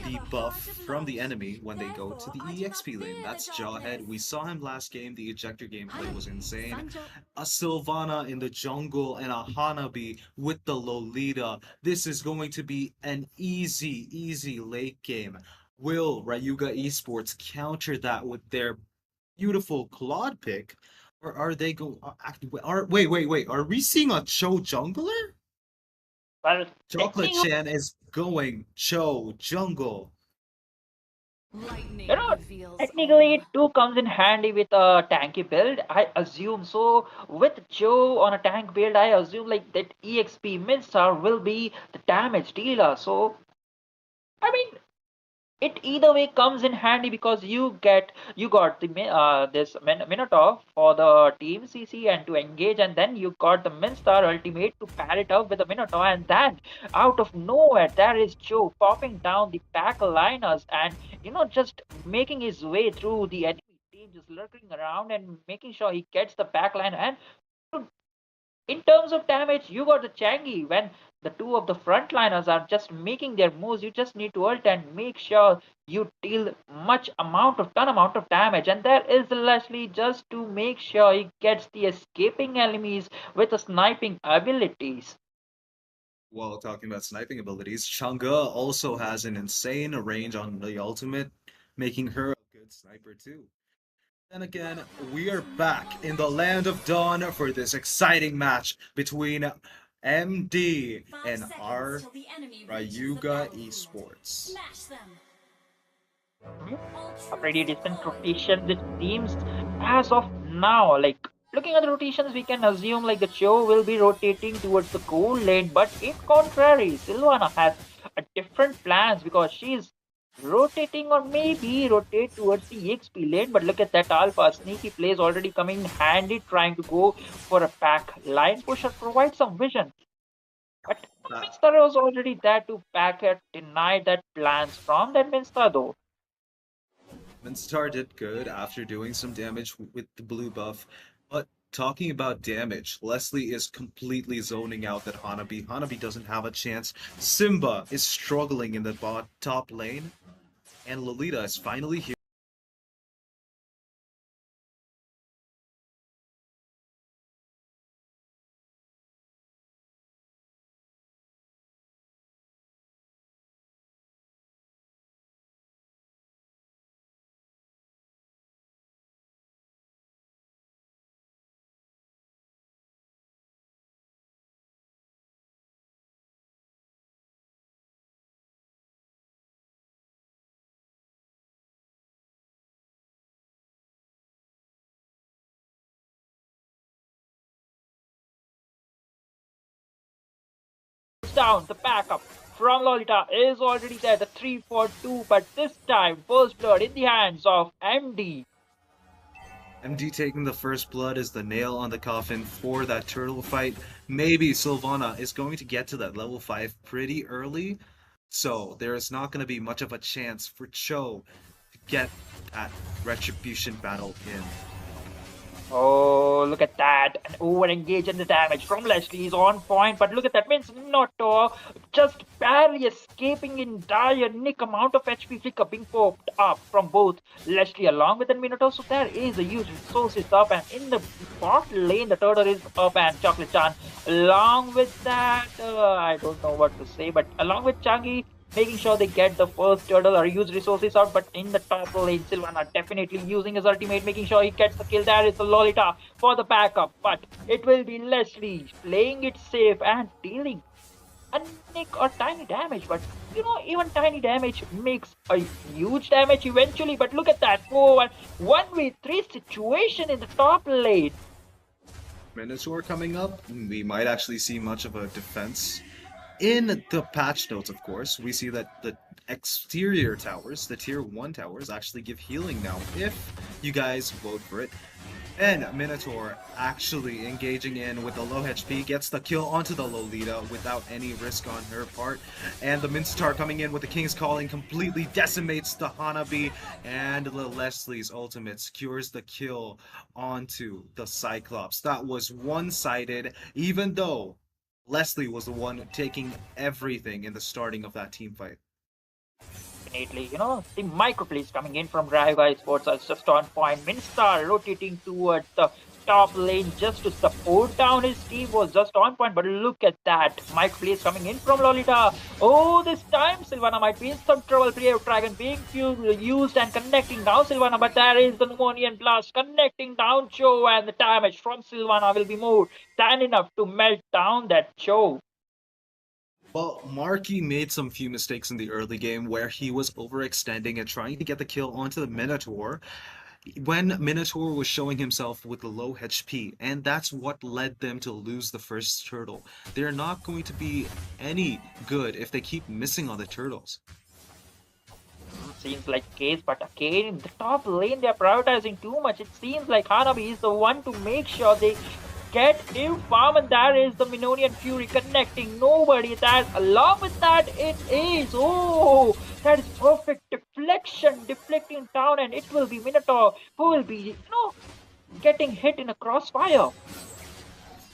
the buff from the enemy when they go to the EXP lane. That's Jawhead. We saw him last game. The ejector gameplay was insane. A Sylvana in the jungle and a Hanabi with the Lolita. This is going to be an easy late game. Will RayugaEsports counter that with their beautiful Claude pick, or are they going? Are wait? Are we seeing a Cho jungler? Well, Chocolate technically, Chan is going Cho jungle. you know, technically it too comes in handy with a tanky build, I assume. So with Joe on a tank build, I assume like that EXP Minstar will be the damage dealer. So I mean, it either way comes in handy because you got the Minotaur for the team CC and to engage, and then you got the Minstar ultimate to pair it up with the Minotaur, and then out of nowhere there is Joe popping down the back liners and just making his way through the enemy team, just lurking around and making sure he gets the back line. And in terms of damage, you got the Changi. When the two of the frontliners are just making their moves, you just need to ult and make sure you deal ton amount of damage. And there is Leslie just to make sure he gets the escaping enemies with the sniping abilities. While talking about sniping abilities, Chang'e also has an insane range on the ultimate, making her a good sniper too. And again, we are back in the land of Dawn for this exciting match between MD and our Rayuga Esports. A pretty decent rotation, it seems, as of now. Like, looking at the rotations, we can assume like the show will be rotating towards the gold lane, but in contrary, Silvana has a different plans because she's rotating or maybe rotate towards the EXP lane. But look at that alpha sneaky plays already coming in handy, trying to go for a back line push or provide some vision. But Minster was already there to back it, deny that plans from that Minster though. Minstar did good after doing some damage with the blue buff, but talking about damage, Leslie is completely zoning out that Hanabi. Hanabi doesn't have a chance. Simba is struggling in the top lane, and Lolita is finally here. Down, the backup from Lolita is already there, the 3-4-2, but this time first blood in the hands of MD. MD taking the first blood is the nail on the coffin for that turtle fight. Maybe Sylvana is going to get to that level 5 pretty early, so there is not going to be much of a chance for Cho to get that retribution battle in. Oh, look at that. And over-engage and the damage from Leslie is on point. But look at that. Minotaur just barely escaping in dire nick amount of HP flicker being popped up from both Leslie along with the Minotaur. So there is a huge resources up. And in the bot lane, the turtle is up and Chocolate Chan. Along with that, I don't know what to say. But along with Changi, making sure they get the first turtle or use resources out. But in the top lane, Sylvana definitely using his ultimate, making sure he gets the kill. There is the Lolita for the backup, but it will be Leslie playing it safe and dealing a nick or tiny damage. But even tiny damage makes a huge damage eventually. But look at that. 1v3 situation in the top lane. Minotaur coming up, we might actually see much of a defense. In the patch notes, of course, we see that the exterior towers, the tier 1 towers, actually give healing now if you guys vote for it. And Minotaur actually engaging in with the low HP, gets the kill onto the Lolita without any risk on her part. And the Mincetar coming in with the King's Calling completely decimates the Hanabi, and the Leslie's ultimate secures the kill onto the Cyclops. That was one-sided, even though Leslie was the one taking everything in the starting of that team fight. Definitely, the microplays coming in from RayugaEsports are just on point. Minstar rotating towards the top lane just to support down his team was just on point. But look at that microplays coming in from Lolita. Oh, this time Sylvana might be in some trouble. Prayer of Dragon being used and connecting down Sylvana, but there is the Pneumonian Blast connecting down Joe, and the damage from Sylvana will be more than enough to melt down that Joe. Well, Marky made some few mistakes in the early game where he was overextending and trying to get the kill onto the Minotaur when Minotaur was showing himself with the low HP, and that's what led them to lose the first turtle. They're not going to be any good if they keep missing on the turtles. Seems like case, but again in the top lane they're prioritizing too much. It seems like Hanabi is the one to make sure they get new farm, and that is the Minonian Fury connecting nobody. That along with that it is that is perfect deflection, deflecting down, and it will be Minotaur who will be getting hit in a crossfire.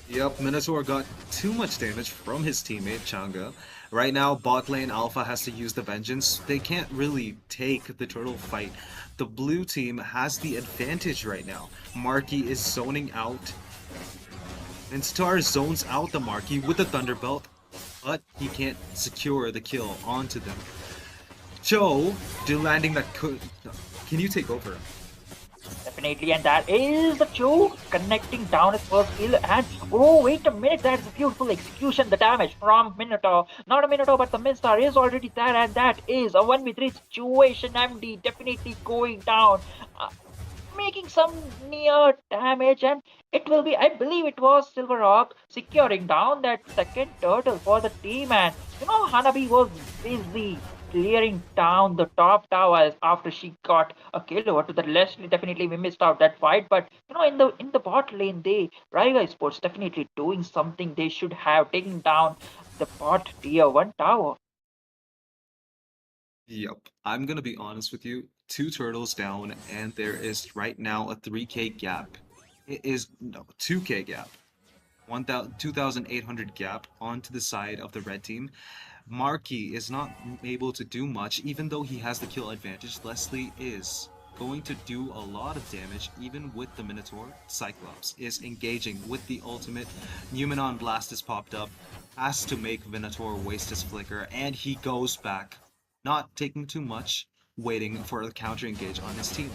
Yep, Minotaur got too much damage from his teammate Changa. Right now, bot lane Alpha has to use the Vengeance. They can't really take the turtle fight. The blue team has the advantage right now. Marky is zoning out. And Star zones out the Marky with the Thunderbelt, but he can't secure the kill onto them. Joe, landing that could... Can you take over? Definitely, and that is the Joe connecting down his first kill. And oh, wait a minute, that's a beautiful execution. The damage from Minotaur, not a Minotaur, but the Minstar is already there, and that is a 1v3 situation. MD definitely going down, making some near damage, and it will be, I believe it was Silver Rock securing down that second turtle for the team. And Hanabi was busy clearing down the top towers after she got a kill over to the Leslie. Definitely we missed out that fight, but in the bot lane, RayugaEsports definitely doing something. They should have taken down the bot tier 1 tower. Yep, I'm gonna be honest with you. 2 turtles down, and there is right now a 3k gap. It is, no, 2k gap. 2,800 gap onto the side of the red team. Marky is not able to do much, even though he has the kill advantage. Leslie is going to do a lot of damage, even with the Minotaur. Cyclops is engaging with the ultimate. Numenon Blast has popped up, has to make Minotaur waste his flicker, and he goes back, not taking too much, waiting for a counter engage on his team.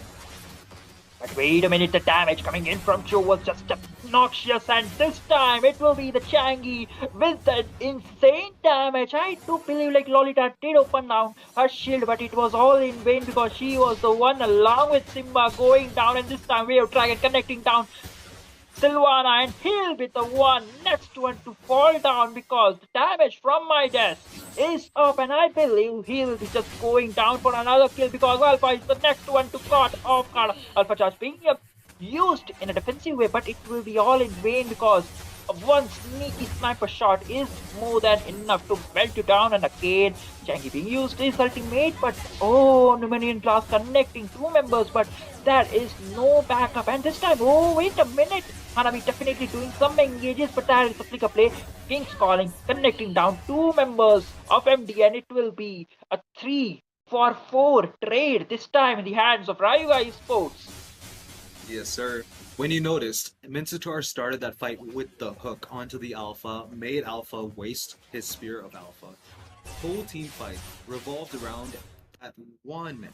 But wait a minute, the damage coming in from Joe was just obnoxious, and this time it will be the Changi with that insane damage. I do believe like Lolita did open down her shield, but it was all in vain because she was the one along with Simba going down, and this time Wave Dragon connecting down Sylvana, and he'll be the next one to fall down because the damage from my desk is up, and I believe he'll be just going down for another kill because Alpha is the next one to caught off guard. Alpha charge being used in a defensive way, but it will be all in vain because one sneaky sniper shot is more than enough to melt you down. And again, Changi being used his ultimate, but Numenian class connecting 2 members, but there is no backup. And this time, wait a minute, Hanabi definitely doing some engages, but there is a flicker play. King's Calling connecting down 2 members of MD, and it will be a 3-for-4 trade, this time in the hands of RayugaEsports. Yes, sir. When you noticed, Mincetar started that fight with the hook onto the Alpha, made Alpha waste his Spear of Alpha. The whole team fight revolved around that one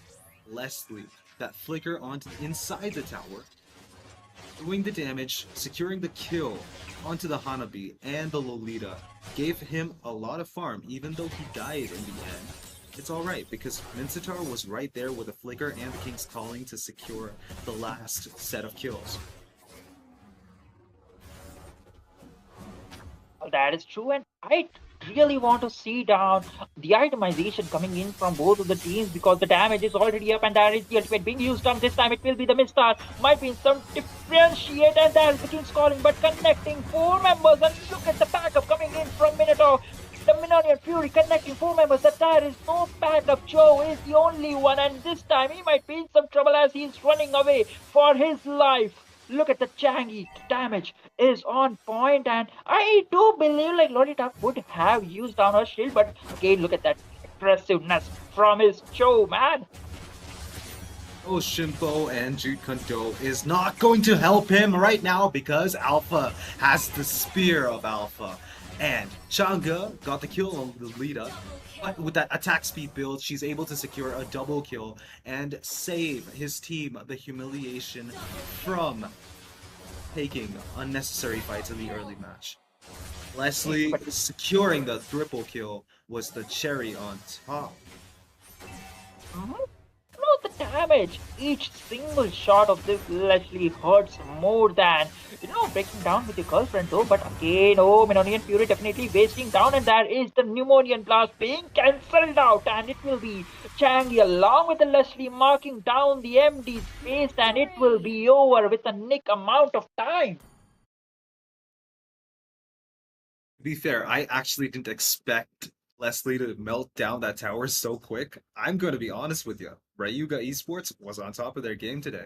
Leslie, that flicker onto inside the tower, doing the damage, securing the kill onto the Hanabi and the Lolita, gave him a lot of farm, even though he died in the end. it's alright because Mincetar was right there with the Flicker and the King's Calling to secure the last set of kills. That is true, and I really want to see down the itemization coming in from both of the teams because the damage is already up and that is the ultimate being used on. This time it will be the Mistar. Might be some differentiate, and that is the King's Calling, but connecting four members. And look at the backup coming in from Minotaur. The Minotaur Fury connecting four members. The there is no backup. Joe is the only one, and this time he might be in some trouble as he's running away for his life. Look at the Changi damage is on point, and I do believe like Lolita would have used down her shield, but again, look at that aggressiveness from his Joe, man. Oh, Shimpo and Jude Kundo is not going to help him right now because Alpha has the Spear of Alpha. And Chang'e got the kill on the Lolita. But with that attack speed build, she's able to secure a double kill and save his team the humiliation from taking unnecessary fights in the early match. Leslie securing the triple kill was the cherry on top. No, the damage. Each single shot of this Leslie hurts more than, breaking down with your girlfriend though. But again, oh, Minonian Fury definitely wasting down, and there is the Pneumonian Blast being cancelled out, and it will be Changi along with the Leslie marking down the MD's face, and it will be over with a nick amount of time. To be fair, I actually didn't expect Leslie to melt down that tower so quick. I'm going to be honest with you. RayugaEsports was on top of their game today.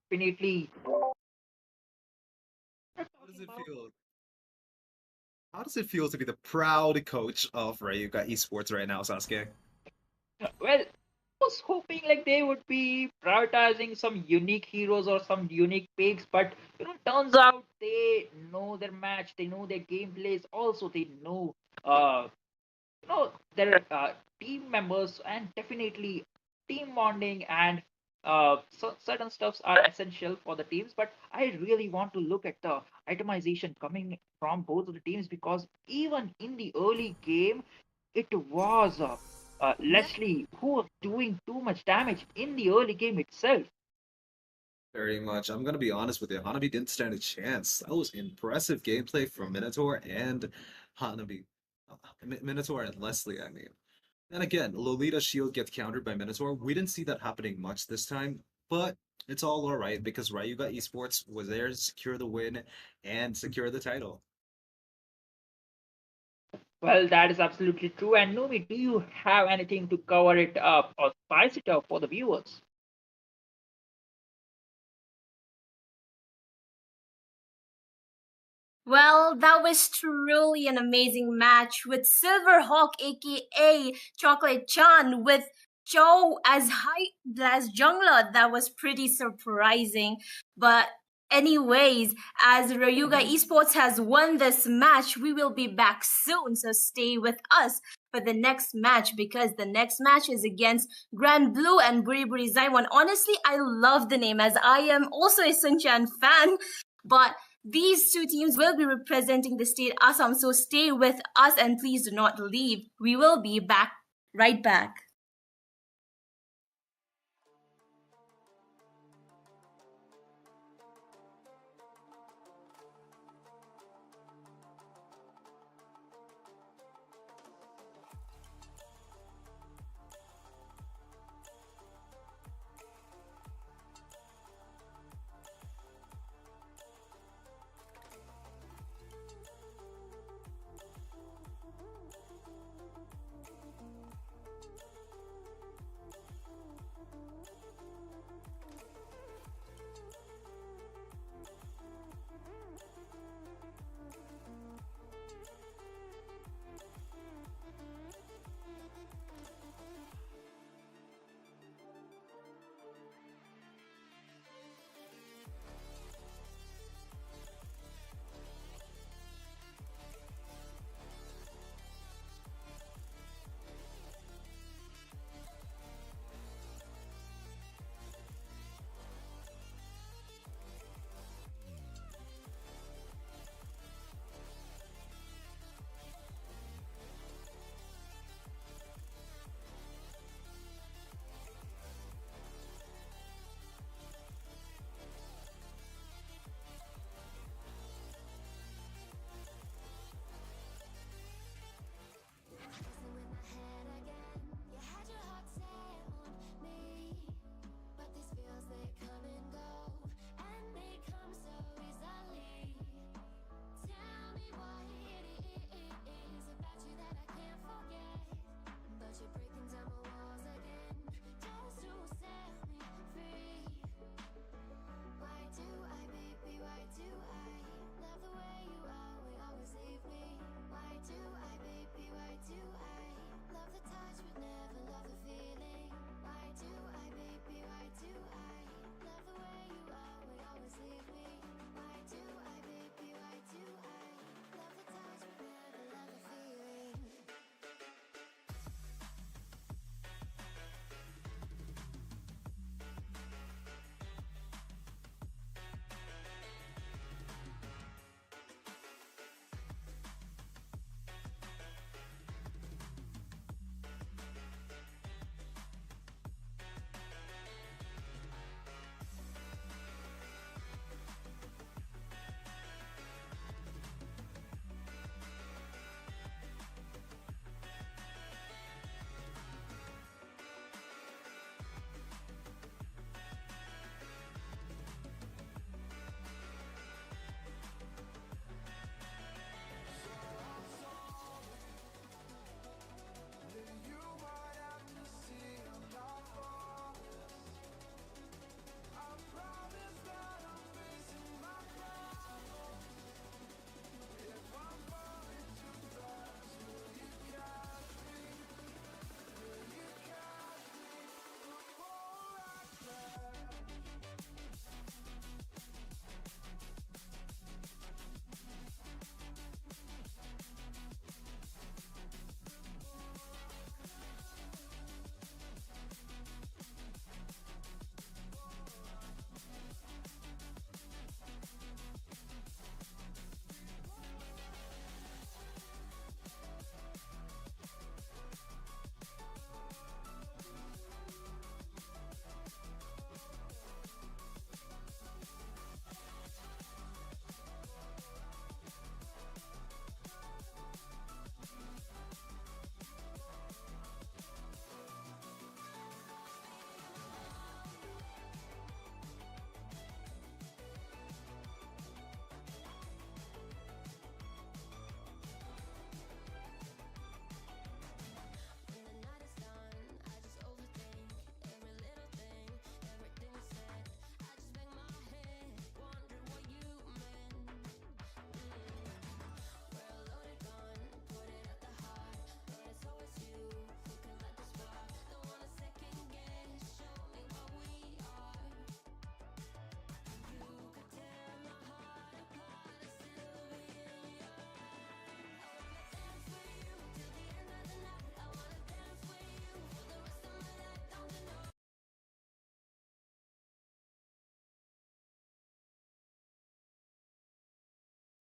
Definitely. How does it feel? How does it feel to be the proud coach of RayugaEsports right now, Sasuke? Well, I was hoping like they would be prioritizing some unique heroes or some unique picks, but turns out they know their match, they know their gameplays, also they know their team members, and definitely team bonding and certain stuffs are essential for the teams. But I really want to look at the itemization coming from both of the teams because even in the early game, it was Leslie who was doing too much damage in the early game itself. Very much. I'm gonna be honest with you. Hanabi didn't stand a chance. That was impressive gameplay from Minotaur and Hanabi. Minotaur and Leslie, I mean. And again, Lolita's shield gets countered by Minotaur. We didn't see that happening much this time, but it's all alright because RayugaEsports was there to secure the win and secure the title. Well, that is absolutely true. And Numi, do you have anything to cover it up or spice it up for the viewers? Well, that was truly an amazing match with Silverhawk, aka Chocolate Chan, with Joe as high as jungler. That was pretty surprising. But anyways, as Ryuga Esports has won this match, we will be back soon. So stay with us for the next match because the next match is against Grand Blue and Buri Buri Zaiwan. Honestly, I love the name as I am also a Sunchan fan. But these two teams will be representing the state Assam, so stay with us and please do not leave. We will be back, right back.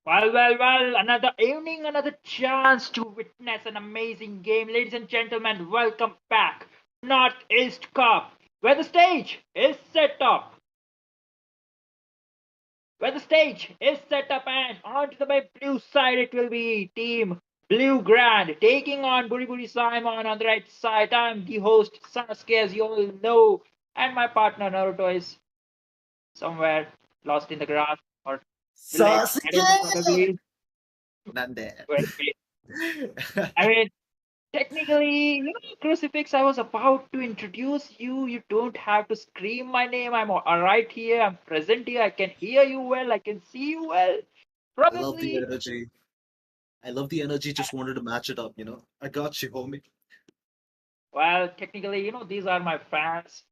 Well, another evening, another chance to witness an amazing game. Ladies and gentlemen, welcome back. Northeast Cup, where the stage is set up. Where the stage is set up, and onto the my blue side it will be Team Blue Grand taking on Buri Buri Simon on the right side. I'm the host Sasuke, as you all know, and my partner Naruto is somewhere lost in the grass or village. I don't know, Sasuke! probably. Nande. Where I mean, technically, Crucifix, I was about to introduce you. You don't have to scream my name. I'm all right here. I'm present here. I can hear you well. I can see you well. I love the Probably, energy. I love the energy. Just wanted to match it up, you know. I got you, homie. well, technically, these are my fans.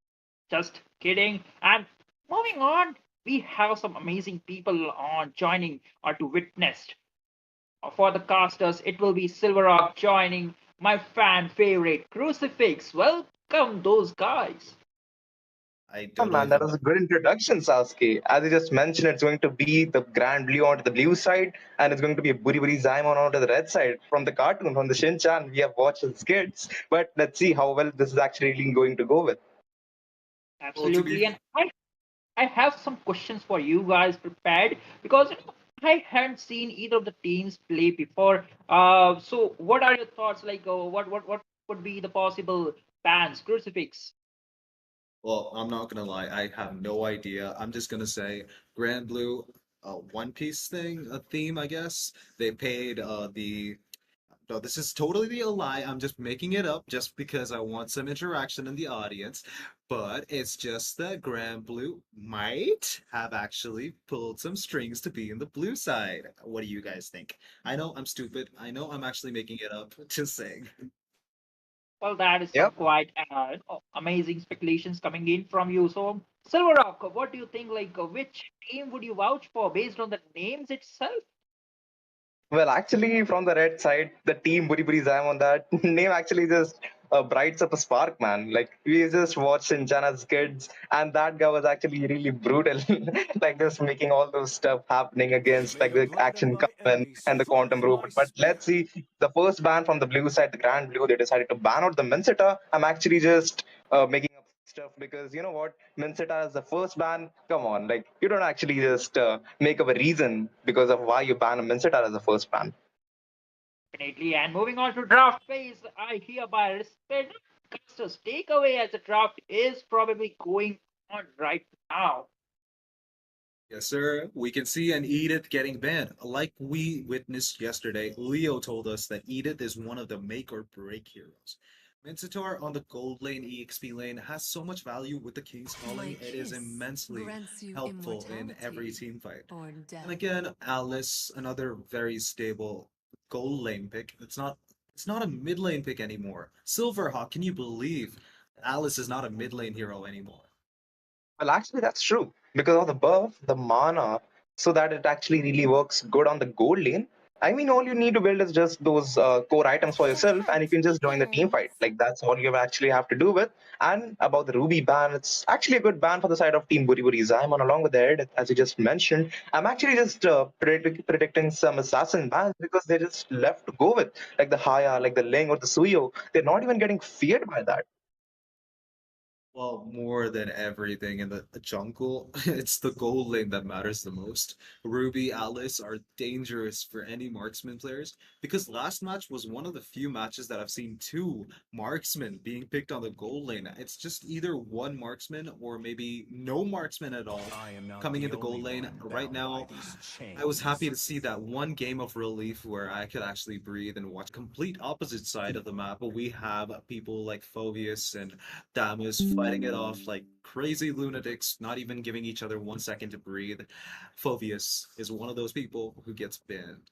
Just kidding. And moving on, we have some amazing people on joining or to witness. For the casters, it will be Silver Rock joining my fan favorite Crucifix. Welcome those guys. I Oh don't know man, if that I'm. was a good introduction, Sasuke. As you just mentioned, it's going to be the Grand Blue onto the blue side, and it's going to be Buri Buri Zaimon onto the red side from the cartoon, from the Shin-chan we have watched as kids. But let's see how well this is actually going to go with. Well, to be Absolutely. And I have some questions for you guys prepared because I hadn't seen either of the teams play before. So what are your thoughts? Like, what would be the possible bans? Crucifix. Well, I'm not gonna lie, I have no idea. I'm just gonna say Grand Blue, One Piece thing, a theme, I guess. They paid the no, this is totally a lie. I'm just making it up just because I want some interaction in the audience. But it's just that Grand Blue might have actually pulled some strings to be in the blue side. What do you guys think? I know I'm stupid. I know I'm actually making it up. Just saying. Well, that is some Yep. quite amazing speculations coming in from you. So, Silver Rock, what do you think? Like, which team would you vouch for based on the names itself? Well, actually, from the red side, the team Buri Buri Zaimon, that name actually just brights up a spark, man. Like, we just watched Shinchan as kids, and that guy was actually really brutal. Like, just making all those stuff happening against, like, the action Kamen and the Quantum Robot. But let's see, the first ban from the blue side, the Grand Blue, they decided to ban out the Minseta. I'm actually just making up stuff because you know what, Minseta is the first ban. Come on, like you don't actually just make up a reason because of why you ban a Minseta as the first ban. Definitely. And moving on to draft phase, I hereby respect Custer's takeaway as the draft is probably going on right now. Yes, sir. We can see an Edith getting banned. Like we witnessed yesterday, Leo told us that Edith is one of the make or break heroes. Mincetar on the gold lane EXP lane has so much value with the King's Calling. It is immensely helpful in every team fight. And again, Alice, another very stable gold lane pick. It's not a mid lane pick anymore. Silverhawk, can you believe Alice is not a mid lane hero anymore? Well, actually, that's true because of the buff, the mana, so that it actually really works good on the gold lane. I mean, all you need to build is just those core items for yourself, and you can just join the team fight. Like that's all you actually have to do with. And about the Ruby ban, it's actually a good ban for the side of Team Buri Buri Zaimon, along with the Ed, as you just mentioned. I'm actually just predicting some assassin bans because they just left to go with, like the Haya, like the Ling or the Suyo. They're not even getting feared by that. Well, more than everything in the jungle, it's the gold lane that matters the most. Ruby, Alice are dangerous for any marksman players because last match was one of the few matches that I've seen two marksmen being picked on the gold lane. It's just either one marksman or maybe no marksman at all coming in the gold lane. Right now, I was happy to see that one game of relief where I could actually breathe and watch complete opposite side of the map. But we have people like Phobius and Damus fighting it off like crazy lunatics, not even giving each other 1 second to breathe. Phobius is one of those people who gets banned.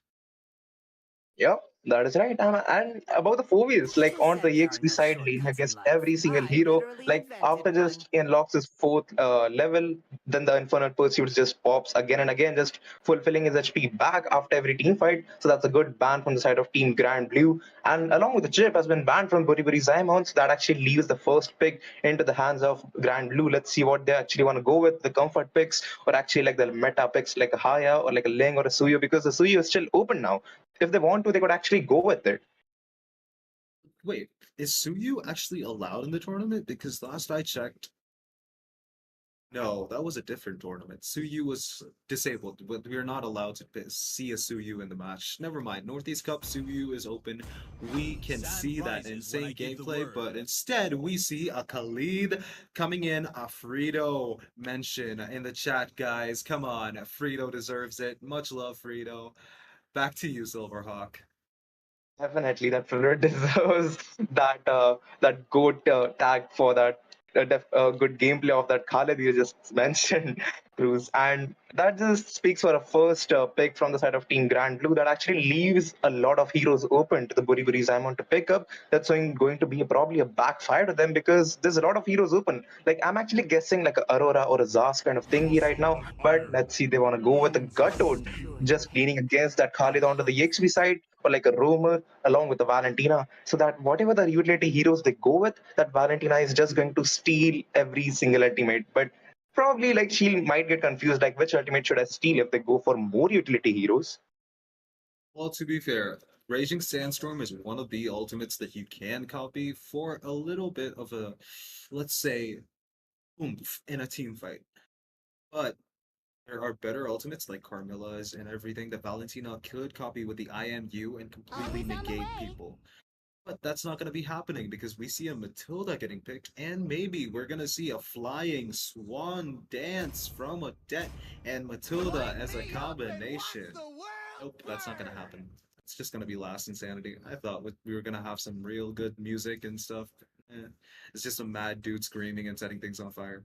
Yep, That is right. And about the fovies, like on the EXP side, leaning against every single hero, like after just unlocks his fourth level, then the Infernal Pursuit just pops again and again, just fulfilling his HP back after every team fight. So that's a good ban from the side of Team Grand Blue. And along with the chip has been banned from Buri Buri Zaimon, so that actually leaves the first pick into the hands of Grand Blue. Let's see what they actually want to go with, the comfort picks or actually like the meta picks like a Haya or like a Ling or a Suyo, because the Suyo is still open now. If they want to, they could actually go with it. Wait, is Suyu actually allowed in the tournament? Because last I checked, no, that was a different tournament. Suyu was disabled, but we are not allowed to see a Suyu in the match. Never mind. Northeast Cup Suyu is open. We can see that insane gameplay, but instead we see a Khalid coming in. A Frito mention in the chat, guys. Come on, Frito deserves it. Much love, Frito. Back to you, Silverhawk. Definitely, that filler deserves that goat tag for that good gameplay of that Khalid you just mentioned, Cruz, and that just speaks for a first pick from the side of Team Grand Blue. That actually leaves a lot of heroes open to the Buri Buri Zaimon to pick up. That's going to be probably a backfire to them because there's a lot of heroes open. Like I'm actually guessing like a Aurora or a Zas kind of thingy right now, but let's see they want to go with a Guttoad, just leaning against that Khalid onto the EXP side, or like a Roamer along with the Valentina, so that whatever the utility heroes they go with, that Valentina is just going to steal every single ultimate. But probably like she might get confused like which ultimate should I steal if they go for more utility heroes. Well, to be fair, Raging Sandstorm is one of the ultimates that you can copy for a little bit of a, let's say, oomph in a team fight. But there are better ultimates like Carmilla's and everything that Valentina could copy with the IMU and completely negate people. But that's not going to be happening because we see a Matilda getting picked, and maybe we're going to see a flying swan dance from a debt and Matilda as a combination. Nope, that's not going to happen. It's just going to be Last Insanity. I thought we were going to have some real good music and stuff. It's just a mad dude screaming and setting things on fire.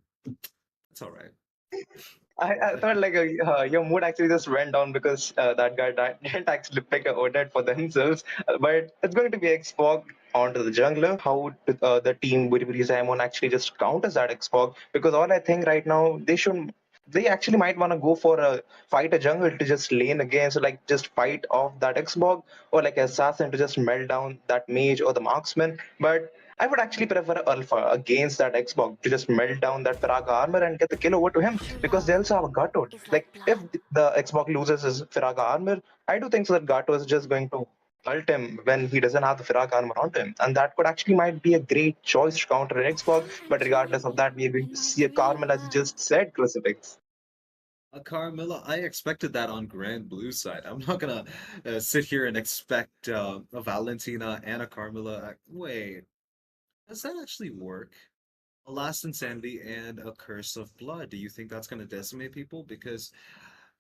It's all right. I thought like your mood actually just went down because that guy didn't actually pick a Odette for themselves. But it's going to be Xbox onto the jungler. How the team Buri Buri Zaimon actually just counters that Xbox? Because all I think right now they actually might want to go for a fight a jungle to just lane against, so like just fight off that Xbox or like assassin to just melt down that mage or the marksman. But I would actually prefer Alpha against that Xbox to just melt down that Firaga armor and get the kill over to him because they also have a Gato. Like if the Xbox loses his Firaga armor, I do think so that Gato is just going to ult him when he doesn't have the Firaga armor on him, and that could actually might be a great choice to counter an Xbox. But regardless of that, we are going to see a Carmel as you just said, Crucifix. A Carmilla, I expected that on Grand Blue side. I'm not gonna sit here and expect a Valentina and a Carmilla. Wait, does that actually work? A Last Insanity and a Curse of Blood. Do you think that's gonna decimate people? Because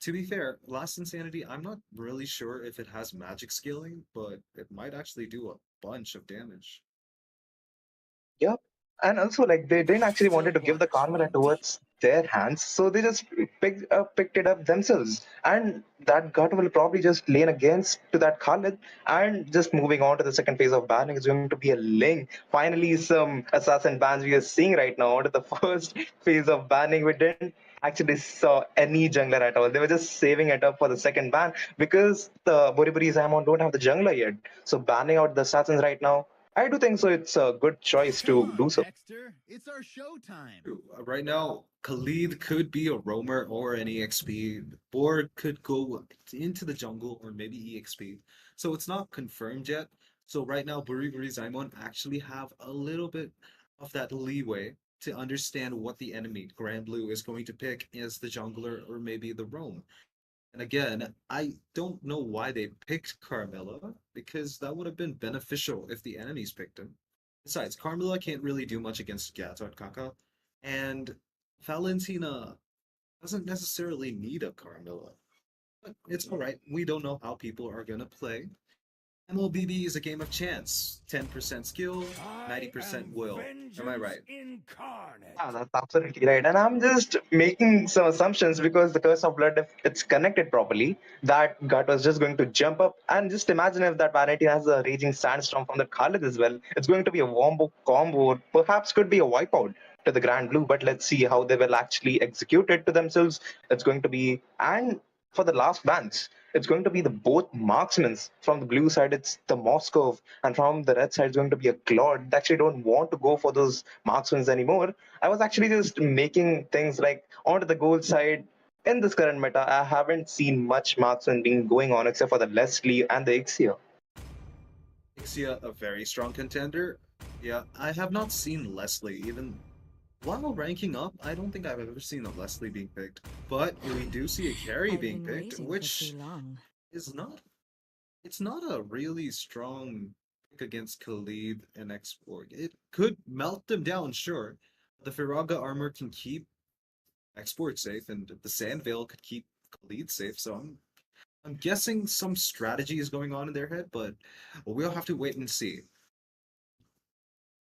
to be fair, Last Insanity, I'm not really sure if it has magic scaling, but it might actually do a bunch of damage. Yep. And also, like they didn't actually wanted to give the Carmela towards their hands, so they just picked it up themselves. And that gut will probably just lane against to that Khalid. And just moving on to the second phase of banning is going to be a Ling. Finally, some assassin bans we are seeing right now. Onto the first phase of banning, we didn't actually saw any jungler at all. They were just saving it up for the second ban because the Buri Zaimon don't have the jungler yet. So banning out the assassins right now, I do think so. It's a good choice to do so. True. Right now, Khalid could be a roamer or an EXP. Borg could go into the jungle or maybe EXP. So it's not confirmed yet. So right now, Buri Buri Zaimon actually have a little bit of that leeway to understand what the enemy, Grand Blue, is going to pick as the jungler or maybe the roam. And again, I don't know why they picked Carmilla, because that would have been beneficial if the enemies picked him. Besides, Carmilla can't really do much against Gato and Kaka, and Valentina doesn't necessarily need a Carmilla. But it's alright, we don't know how people are gonna play. MLBB is a game of chance. 10% skill, 90% will. Am I right? Yeah, that's absolutely right. And I'm just making some assumptions because the curse of blood, if it's connected properly, that gut was just going to jump up. And just imagine if that Vanity has a raging sandstorm from the Khalid as well. It's going to be a wombo combo, or perhaps could be a wipeout to the Grand Blue. But let's see how they will actually execute it to themselves. It's going to be, and for the last bans, it's going to be the both marksmen. From the blue side, it's the Moscow, and from the red side, it's going to be a Claude. They actually don't want to go for those marksmen anymore. I was actually just making things like onto the gold side. In this current meta, I haven't seen much marksman being going on except for the Leslie and the Ixia. Ixia, a very strong contender. Yeah, I have not seen Leslie even while ranking up. I don't think I've ever seen a Leslie being picked, but we do see a carry being picked, which is not. It's not a really strong pick against Khalid and X-Borg. It could melt them down, sure. The Firaga armor can keep X-Borg safe, and the Sand Veil could keep Khalid safe. So I'm guessing some strategy is going on in their head, but we'll have to wait and see.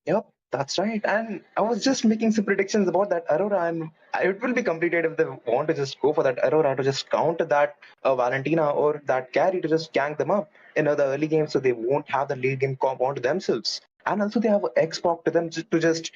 Yep, that's right. And I was just making some predictions about that Aurora, and it will be completed if they want to just go for that Aurora to just counter that Valentina or that carry to just gank them up in the early game so they won't have the late game comp onto themselves. And also they have X-Pac to them to just